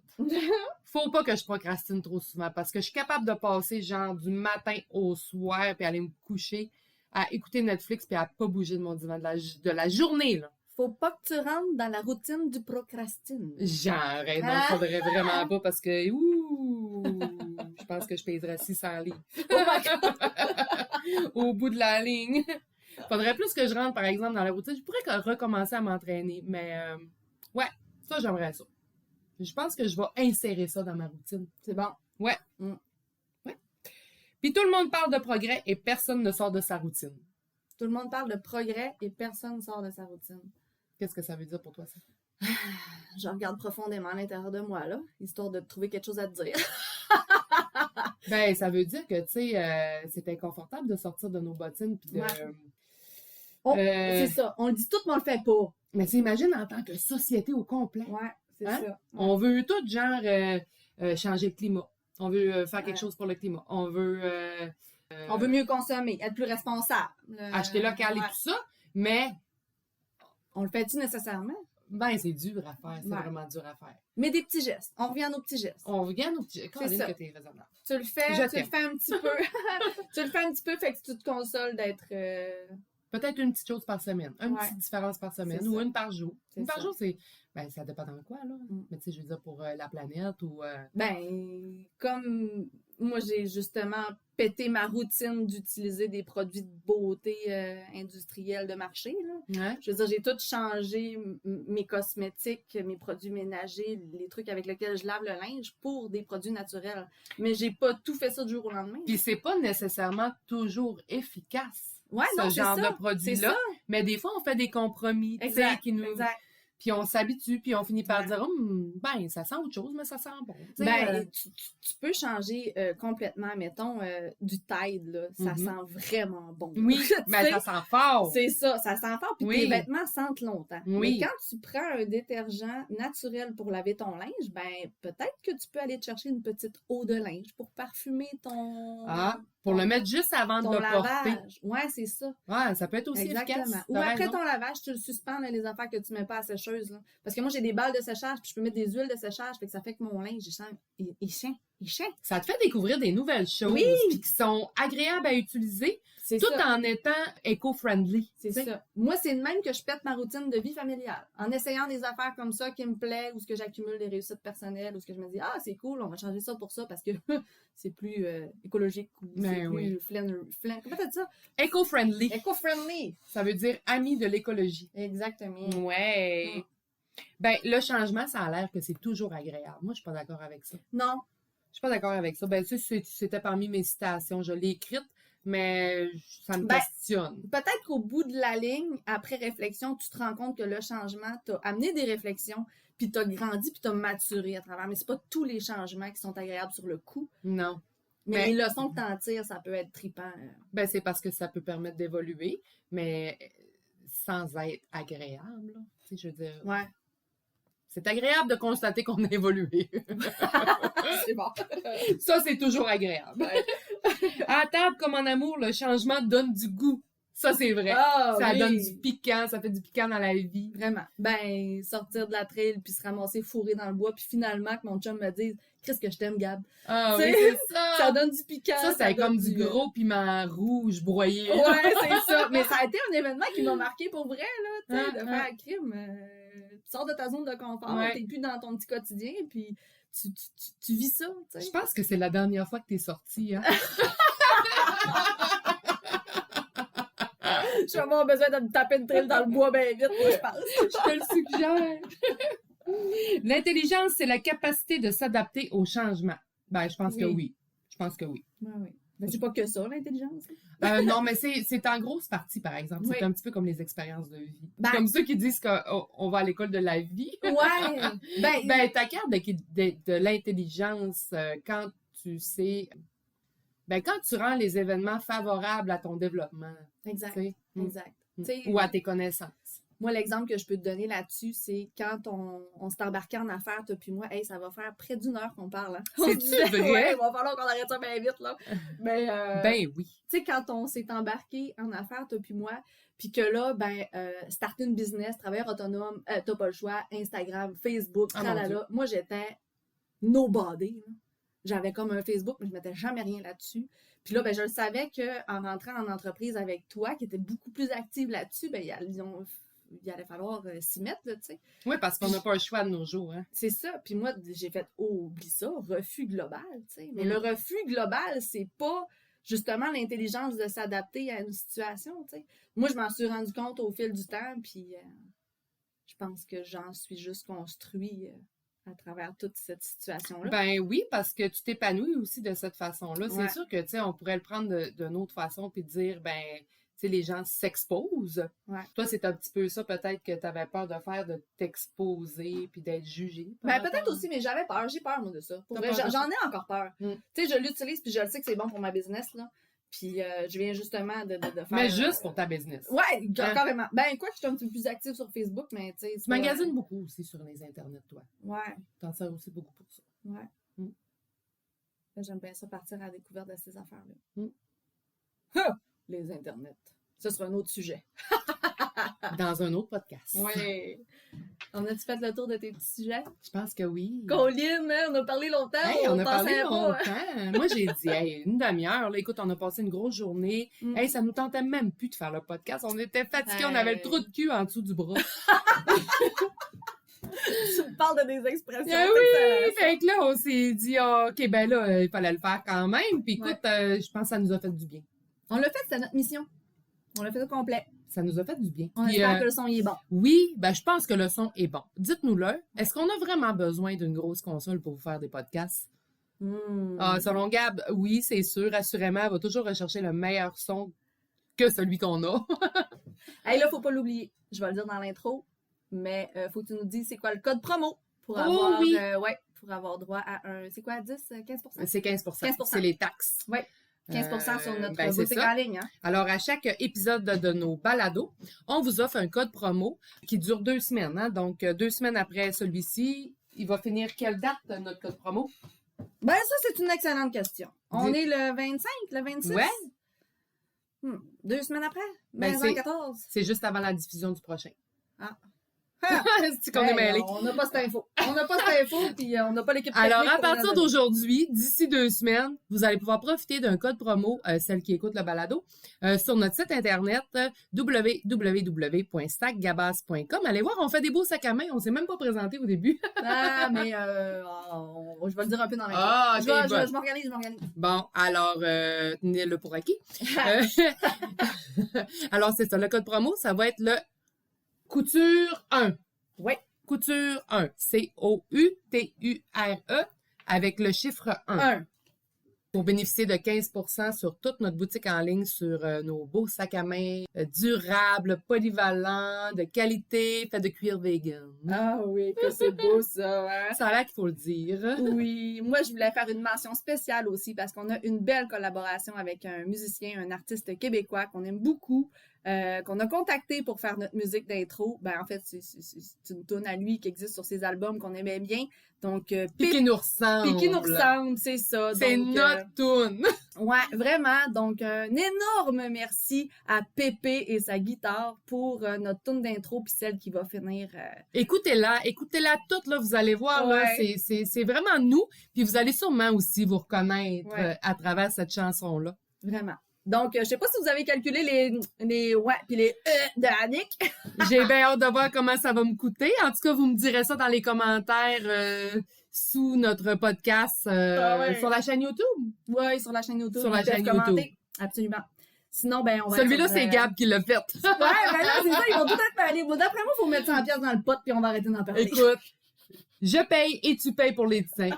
Faut pas que je procrastine trop souvent parce que je suis capable de passer genre du matin au soir puis aller me coucher à écouter Netflix puis à pas bouger de mon divan de la journée, là. Faut pas que tu rentres dans la routine du procrastine. J'arrête, non, Ah. faudrait vraiment pas parce que, je pense que je pèserais 600 livres. Oh my God! Au bout de la ligne. Faudrait plus que je rentre, par exemple, dans la routine. Je pourrais recommencer à m'entraîner, mais ouais, ça, j'aimerais ça. Je pense que je vais insérer ça dans ma routine. C'est bon. Ouais. Mm. Ouais. Puis tout le monde parle de progrès et personne ne sort de sa routine. Tout le monde parle de progrès et personne sort de sa routine. Qu'est-ce que ça veut dire pour toi, ça? Je regarde profondément à l'intérieur de moi, là, histoire de trouver quelque chose à te dire. Ben, ça veut dire que, tu sais, c'est inconfortable de sortir de nos bottines puis de... Ouais. C'est ça. On le dit tout, mais on le fait pas. Mais tu imagines en tant que société au complet. Ouais, c'est Hein? ça. Ouais. On veut tout, genre, changer le climat. On veut faire quelque Ouais. chose pour le climat. On veut On veut mieux consommer, être plus responsable. acheter local et Ouais. tout ça, mais On le fait-tu nécessairement? ben, c'est dur à faire. C'est Ouais. vraiment dur à faire. Mais des petits gestes. On revient à nos petits gestes. On regarde nos petits... Caroline, ça. que t'es raisonnable. Tu le fais, Je tu le t'aime. fais un petit peu. Tu le fais un petit peu, fait que tu te consoles d'être... Peut-être une petite chose par semaine. Une Ouais. petite différence par semaine C'est ou ça. une par jour. C'est Une par ça. jour, c'est... Ben, ça dépend dans quoi, là. Mm. Mais tu sais, je veux dire, pour la planète ou... Ben, comme moi, j'ai justement pété ma routine d'utiliser des produits de beauté industriels de marché, là. Ouais. Je veux dire, j'ai tout changé, mes cosmétiques, mes produits ménagers, les trucs avec lesquels je lave le linge pour des produits naturels. Mais j'ai pas tout fait ça du jour au lendemain. Puis c'est pas nécessairement toujours efficace, Ouais, ce non, c'est genre ça. de C'est produit-là. ça. Mais des fois, on fait des compromis, tu sais, Exact, qui nous... exact. Puis on s'habitue, puis on finit par Ouais. dire, ben, ça sent autre chose, mais ça sent bon. Tu sais, Ben, tu peux changer complètement, mettons, du Tide, là. Ça Mhm. sent vraiment bon. oui, Tu mais sais, ça sent fort. c'est ça sent fort, puis Oui. tes vêtements sentent longtemps. Oui. Mais quand tu prends un détergent naturel pour laver ton linge, ben peut-être que tu peux aller te chercher une petite eau de linge pour parfumer ton, Ah, pour le mettre juste avant de ton le porter. lavage. Ouais, c'est ça. Ouais, ça peut être aussi Exactement. efficace. Ou T'as après raison. ton lavage, tu le suspends, là, les affaires que tu mets pas à sécheuse. Là. Parce que moi, j'ai des balles de séchage, puis je peux mettre des huiles de séchage, fait que ça fait que mon linge, il chien. Ça te fait découvrir des nouvelles choses, Oui. puis qui sont agréables à utiliser, C'est tout ça. en étant éco-friendly. C'est tu sais. ça. Moi, c'est de même que je pète ma routine de vie familiale. En essayant des affaires comme ça qui me plaisent, ou ce que j'accumule des réussites personnelles, ou ce que je me dis, ah, c'est cool, on va changer ça pour ça parce que c'est plus écologique ou c'est Ben plus comment t'as dit ça? Éco-friendly, Eco-friendly. ça veut dire ami de l'écologie. Exactement. Ouais. Mm. Ben, le changement, ça a l'air que c'est toujours agréable. Moi, je suis pas d'accord avec ça. Non. Je suis pas d'accord avec ça. Ben, tu sais, c'était parmi mes citations. Je l'ai écrite, mais ça me Ben, questionne. Peut-être qu'au bout de la ligne, après réflexion, tu te rends compte que le changement t'a amené des réflexions, puis t'as grandi, puis t'as maturé à travers. Mais c'est pas tous les changements qui sont agréables sur le coup. Non. Mais Ben- les leçons que t'en tires, ça peut être trippant. Ben, c'est parce que ça peut permettre d'évoluer, mais sans être agréable. Là. Tu sais, je veux dire, Ouais. c'est agréable de constater qu'on a évolué. C'est bon. Ça, c'est toujours agréable. À table comme en amour, le changement donne du goût. Ça, c'est vrai. Ah, Ça oui. donne du piquant, ça fait du piquant dans la vie. Vraiment. Ben, sortir de la trail, puis se ramasser fourré dans le bois, puis finalement que mon chum me dise « Qu'est-ce que je t'aime, Gab? Ah Tu oui, sais, c'est ça! Ça donne du piquant. Ça, c'est donne comme du gros piment rouge broyé. Ouais, c'est ça. Mais ça a été un événement qui m'a marqué pour vrai, là, tu sais, Ah, de ah. faire crime. Tu sors de ta zone de confort, Ouais. t'es plus dans ton petit quotidien, puis tu vis ça, tu Je sais. pense que c'est la dernière fois que t'es sortie, hein? Je vais avoir besoin de me taper une trail dans le bois bien vite, moi, je pense. Je te le suggère. L'intelligence, c'est la capacité de s'adapter au changement. Ben, je pense que Oui. oui. Je pense que oui. Ouais, oui. Ben, c'est pas que ça, l'intelligence. Non, mais c'est en grosse partie, par exemple. C'est Oui. un petit peu comme les expériences de vie. Ben- Comme ceux qui disent qu'on va à l'école de la vie. Ouais. Ben, t'acquiers de l'intelligence quand tu sais... Ben, quand tu rends les événements favorables à ton développement. Exact. tu sais. Exact. Tu sais, Ou à tes connaissances. Moi, l'exemple que je peux te donner là-dessus, c'est quand on s'est embarqué en affaires, toi puis moi, hey, ça va faire près d'une heure qu'on parle. Hein? C'est-tu vrai? Ouais, il va falloir qu'on arrête ça bien vite, là. Mais, Ben oui. tu sais, quand on s'est embarqué en affaires, toi puis moi, puis que là, starter une business, travailleur autonome, t'as pas le choix, Instagram, Facebook, Ah, mon tralala. Dieu. Moi, j'étais nobody, là. J'avais comme un Facebook, mais je mettais jamais rien là-dessus. Puis là, je le savais qu'en rentrant en entreprise avec toi, qui était beaucoup plus active là-dessus, il allait falloir s'y mettre, là, tu sais. Oui, parce qu'on n'a pas le choix de nos jours. Hein. C'est ça. Puis moi, j'ai fait, oublie ça, refus global, tu sais. Mais le refus global, c'est pas justement l'intelligence de s'adapter à une situation, tu sais. Moi, je m'en suis rendu compte au fil du temps, puis je pense que j'en suis juste construit à travers toute cette situation-là. Ben oui, parce que tu t'épanouis aussi de cette façon-là. Ouais. C'est sûr que, tu sais, on pourrait le prendre d'une autre façon puis dire, tu sais, les gens s'exposent. Ouais. Toi, c'est un petit peu ça, peut-être, que tu avais peur de faire, de t'exposer puis d'être jugé. Peut-être aussi, mais j'avais peur. J'ai peur, moi, de ça. Pour vrai, j'en ai encore peur. Tu sais, je l'utilise puis je le sais que c'est bon pour ma business, là. Puis je viens justement de faire... Mais juste pour ta business. Ouais, carrément. Quoi que je suis un petit peu plus active sur Facebook, mais tu sais... Tu magasines beaucoup aussi sur les internets, toi. Ouais. T'en sers aussi beaucoup pour ça. Ouais. J'aime bien ça, partir à la découverte de ces affaires-là. Les internets. Ce sera un autre sujet. Dans un autre podcast. Ouais. On a-tu fait le tour de tes petits sujets? Je pense que oui. Colline, hein, on a parlé longtemps. Hey, on a parlé pensait pas. longtemps. Moi, j'ai dit, hey, une demi-heure. Là, écoute, on a passé une grosse journée. Hey, ça nous tentait même plus de faire le podcast. On était fatigués. On avait le trou de cul en dessous du bras. Tu me parles de des expressions. Oui, fait que là, on s'est dit, OK, ben là, il fallait le faire quand même. Puis écoute, je pense que ça nous a fait du bien. On l'a fait, c'était notre mission. On l'a fait au complet. Ça nous a fait du bien. On Puis, espère que le son y est bon. Oui, je pense que le son est bon. Dites-nous-le. Est-ce qu'on a vraiment besoin d'une grosse console pour vous faire des podcasts? Selon Gab, oui, c'est sûr. Assurément, elle va toujours rechercher le meilleur son que celui qu'on a. Hey, là, faut pas l'oublier. Je vais le dire dans l'intro, mais faut que tu nous dises c'est quoi le code promo pour avoir, pour avoir droit à un... C'est quoi, 10, 15%? C'est 15%. 15%. C'est les taxes. Oui. 15% sur notre c'est boutique ça. en ligne. Hein? Alors, à chaque épisode de nos balados, on vous offre un code promo qui dure 2 semaines. Hein? Donc, 2 semaines après celui-ci, il va finir quelle date, notre code promo? Ça, c'est une excellente question. On est le 25, le 26? Ouais. 2 semaines après? 14? C'est juste avant la diffusion du prochain. Ah. C'est qu'on est mêlés. On n'a pas cette info. Puis on n'a pas l'équipe technique. Alors, à partir d'aujourd'hui, d'ici 2 semaines, vous allez pouvoir profiter d'un code promo, celle qui écoute le balado, sur notre site internet www.stackgabas.com. Allez voir, on fait des beaux sacs à main. On s'est même pas présenté au début. Je vais le dire un peu dans l'intro. Je m'organise. Bon, alors, tenez-le pour acquis. Alors, c'est ça. Le code promo, ça va être le Couture 1. Oui. Couture 1. C-O-U-T-U-R-E avec le chiffre 1. Pour bénéficier de 15% sur toute notre boutique en ligne sur nos beaux sacs à main durables, polyvalents, de qualité, faits de cuir vegan. Ah oui, que c'est beau ça. Hein? Ça a l'air qu'il faut le dire. Oui, moi je voulais faire une mention spéciale aussi parce qu'on a une belle collaboration avec un musicien, un artiste québécois qu'on aime beaucoup, qu'on a contacté pour faire notre musique d'intro. En fait, c'est une toune à lui qui existe sur ses albums qu'on aimait bien. Donc, Puis qui nous ressemble. Puis qui nous ressemble, c'est ça. C'est notre toune. Ouais, vraiment. Donc, un énorme merci à Pépé et sa guitare pour notre toune d'intro puis celle qui va finir. Écoutez-la toute, là, vous allez voir, là, c'est vraiment nous. Puis vous allez sûrement aussi vous reconnaître à travers cette chanson-là. Vraiment. Donc, je sais pas si vous avez calculé les puis les de Annick. J'ai bien hâte de voir comment ça va me coûter. En tout cas, vous me direz ça dans les commentaires sous notre podcast sur la chaîne YouTube. Oui, sur la chaîne YouTube. Sur la chaîne YouTube. Absolument. Sinon, on va celui-là, c'est Gab qui l'a fait. Là, c'est ça. Ils vont tout être aller. D'après moi, il faut mettre 100$ dans le pot puis on va arrêter d'en parler. Écoute, je paye et tu payes pour les dessins.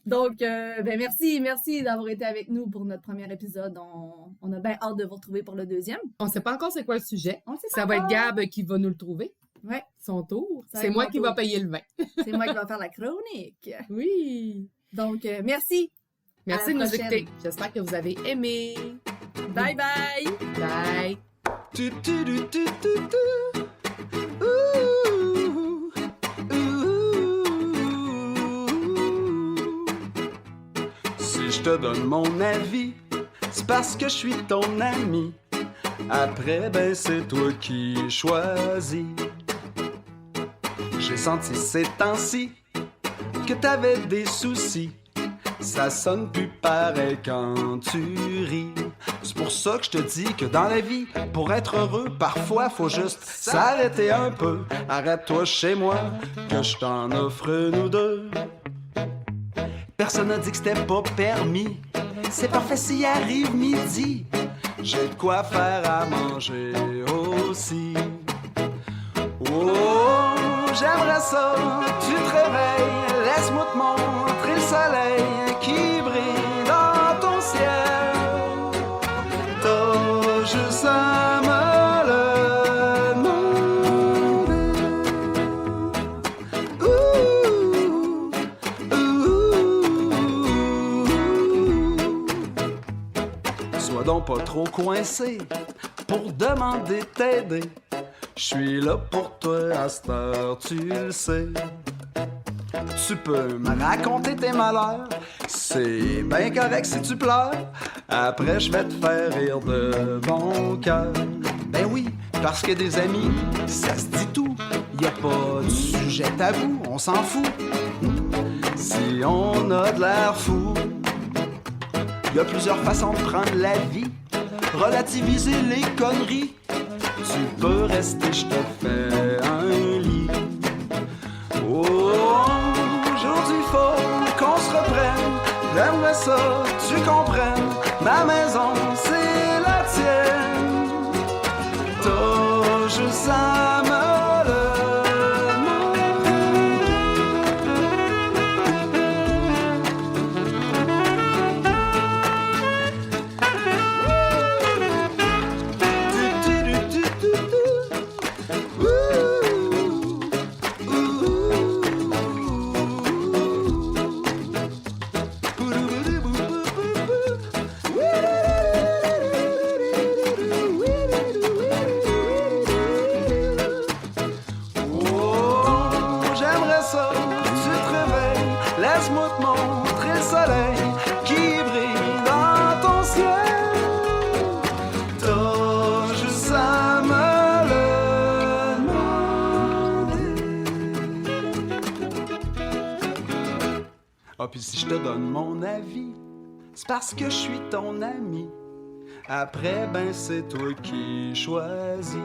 Donc, merci d'avoir été avec nous pour notre premier épisode. On a bien hâte de vous retrouver pour le deuxième. On sait pas encore c'est quoi le sujet. Ça va être Gab qui va nous le trouver. Ouais. Son tour. C'est moi qui va payer le vin. C'est moi qui va faire la chronique. Oui. Donc, merci. Merci de nous écouter. J'espère que vous avez aimé. Bye bye. Bye. Tu, tu, tu, tu, tu, tu. Ouh, ouh. Si je te donne mon avis, c'est parce que je suis ton ami. Après, ben c'est toi qui choisis. J'ai senti ces temps-ci que t'avais des soucis. Ça sonne plus pareil quand tu ris. C'est pour ça que je te dis que dans la vie, pour être heureux, parfois faut juste s'arrêter un peu. Arrête-toi chez moi, que je t'en offre nous deux. Personne n'a dit que c'était pas permis. C'est parfait s'il arrive midi. J'ai de quoi faire à manger aussi. Oh, j'aimerais ça, tu te réveilles, laisse-moi te montrer le soleil qui brille dans ton ciel. T'as juste à me le demander. Ouh, ouh. Sois donc pas trop coincé pour demander t'aider. Je suis là pour toi à cette heure, tu le sais. Tu peux me raconter tes malheurs, c'est bien correct si tu pleures. Après, je vais te faire rire de bon cœur. Ben oui, parce que des amis, ça se dit tout. Y a pas de sujet tabou, on s'en fout. Si on a de l'air fou, y a plusieurs façons de prendre la vie. Relativiser les conneries. Tu peux rester, je te fais un lit. Oh, aujourd'hui faut qu'on se reprenne. J'aimerais ça, tu comprennes. Ma maison, c'est la tienne. T'as juste à me le laisse-moi te montrer le soleil qui brille dans ton ciel. T'as juste à me le demander. Ah, puis si je te donne mon avis, c'est parce que je suis ton ami. Après, ben c'est toi qui choisis.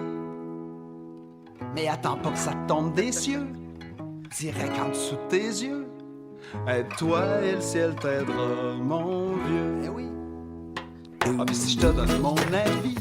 Mais attends pas que ça te tombe des cieux, direct en dessous de tes yeux. Aide-toi et le ciel t'aidera, mon vieux. Eh oui. Ah, puis si je te donne mon avis,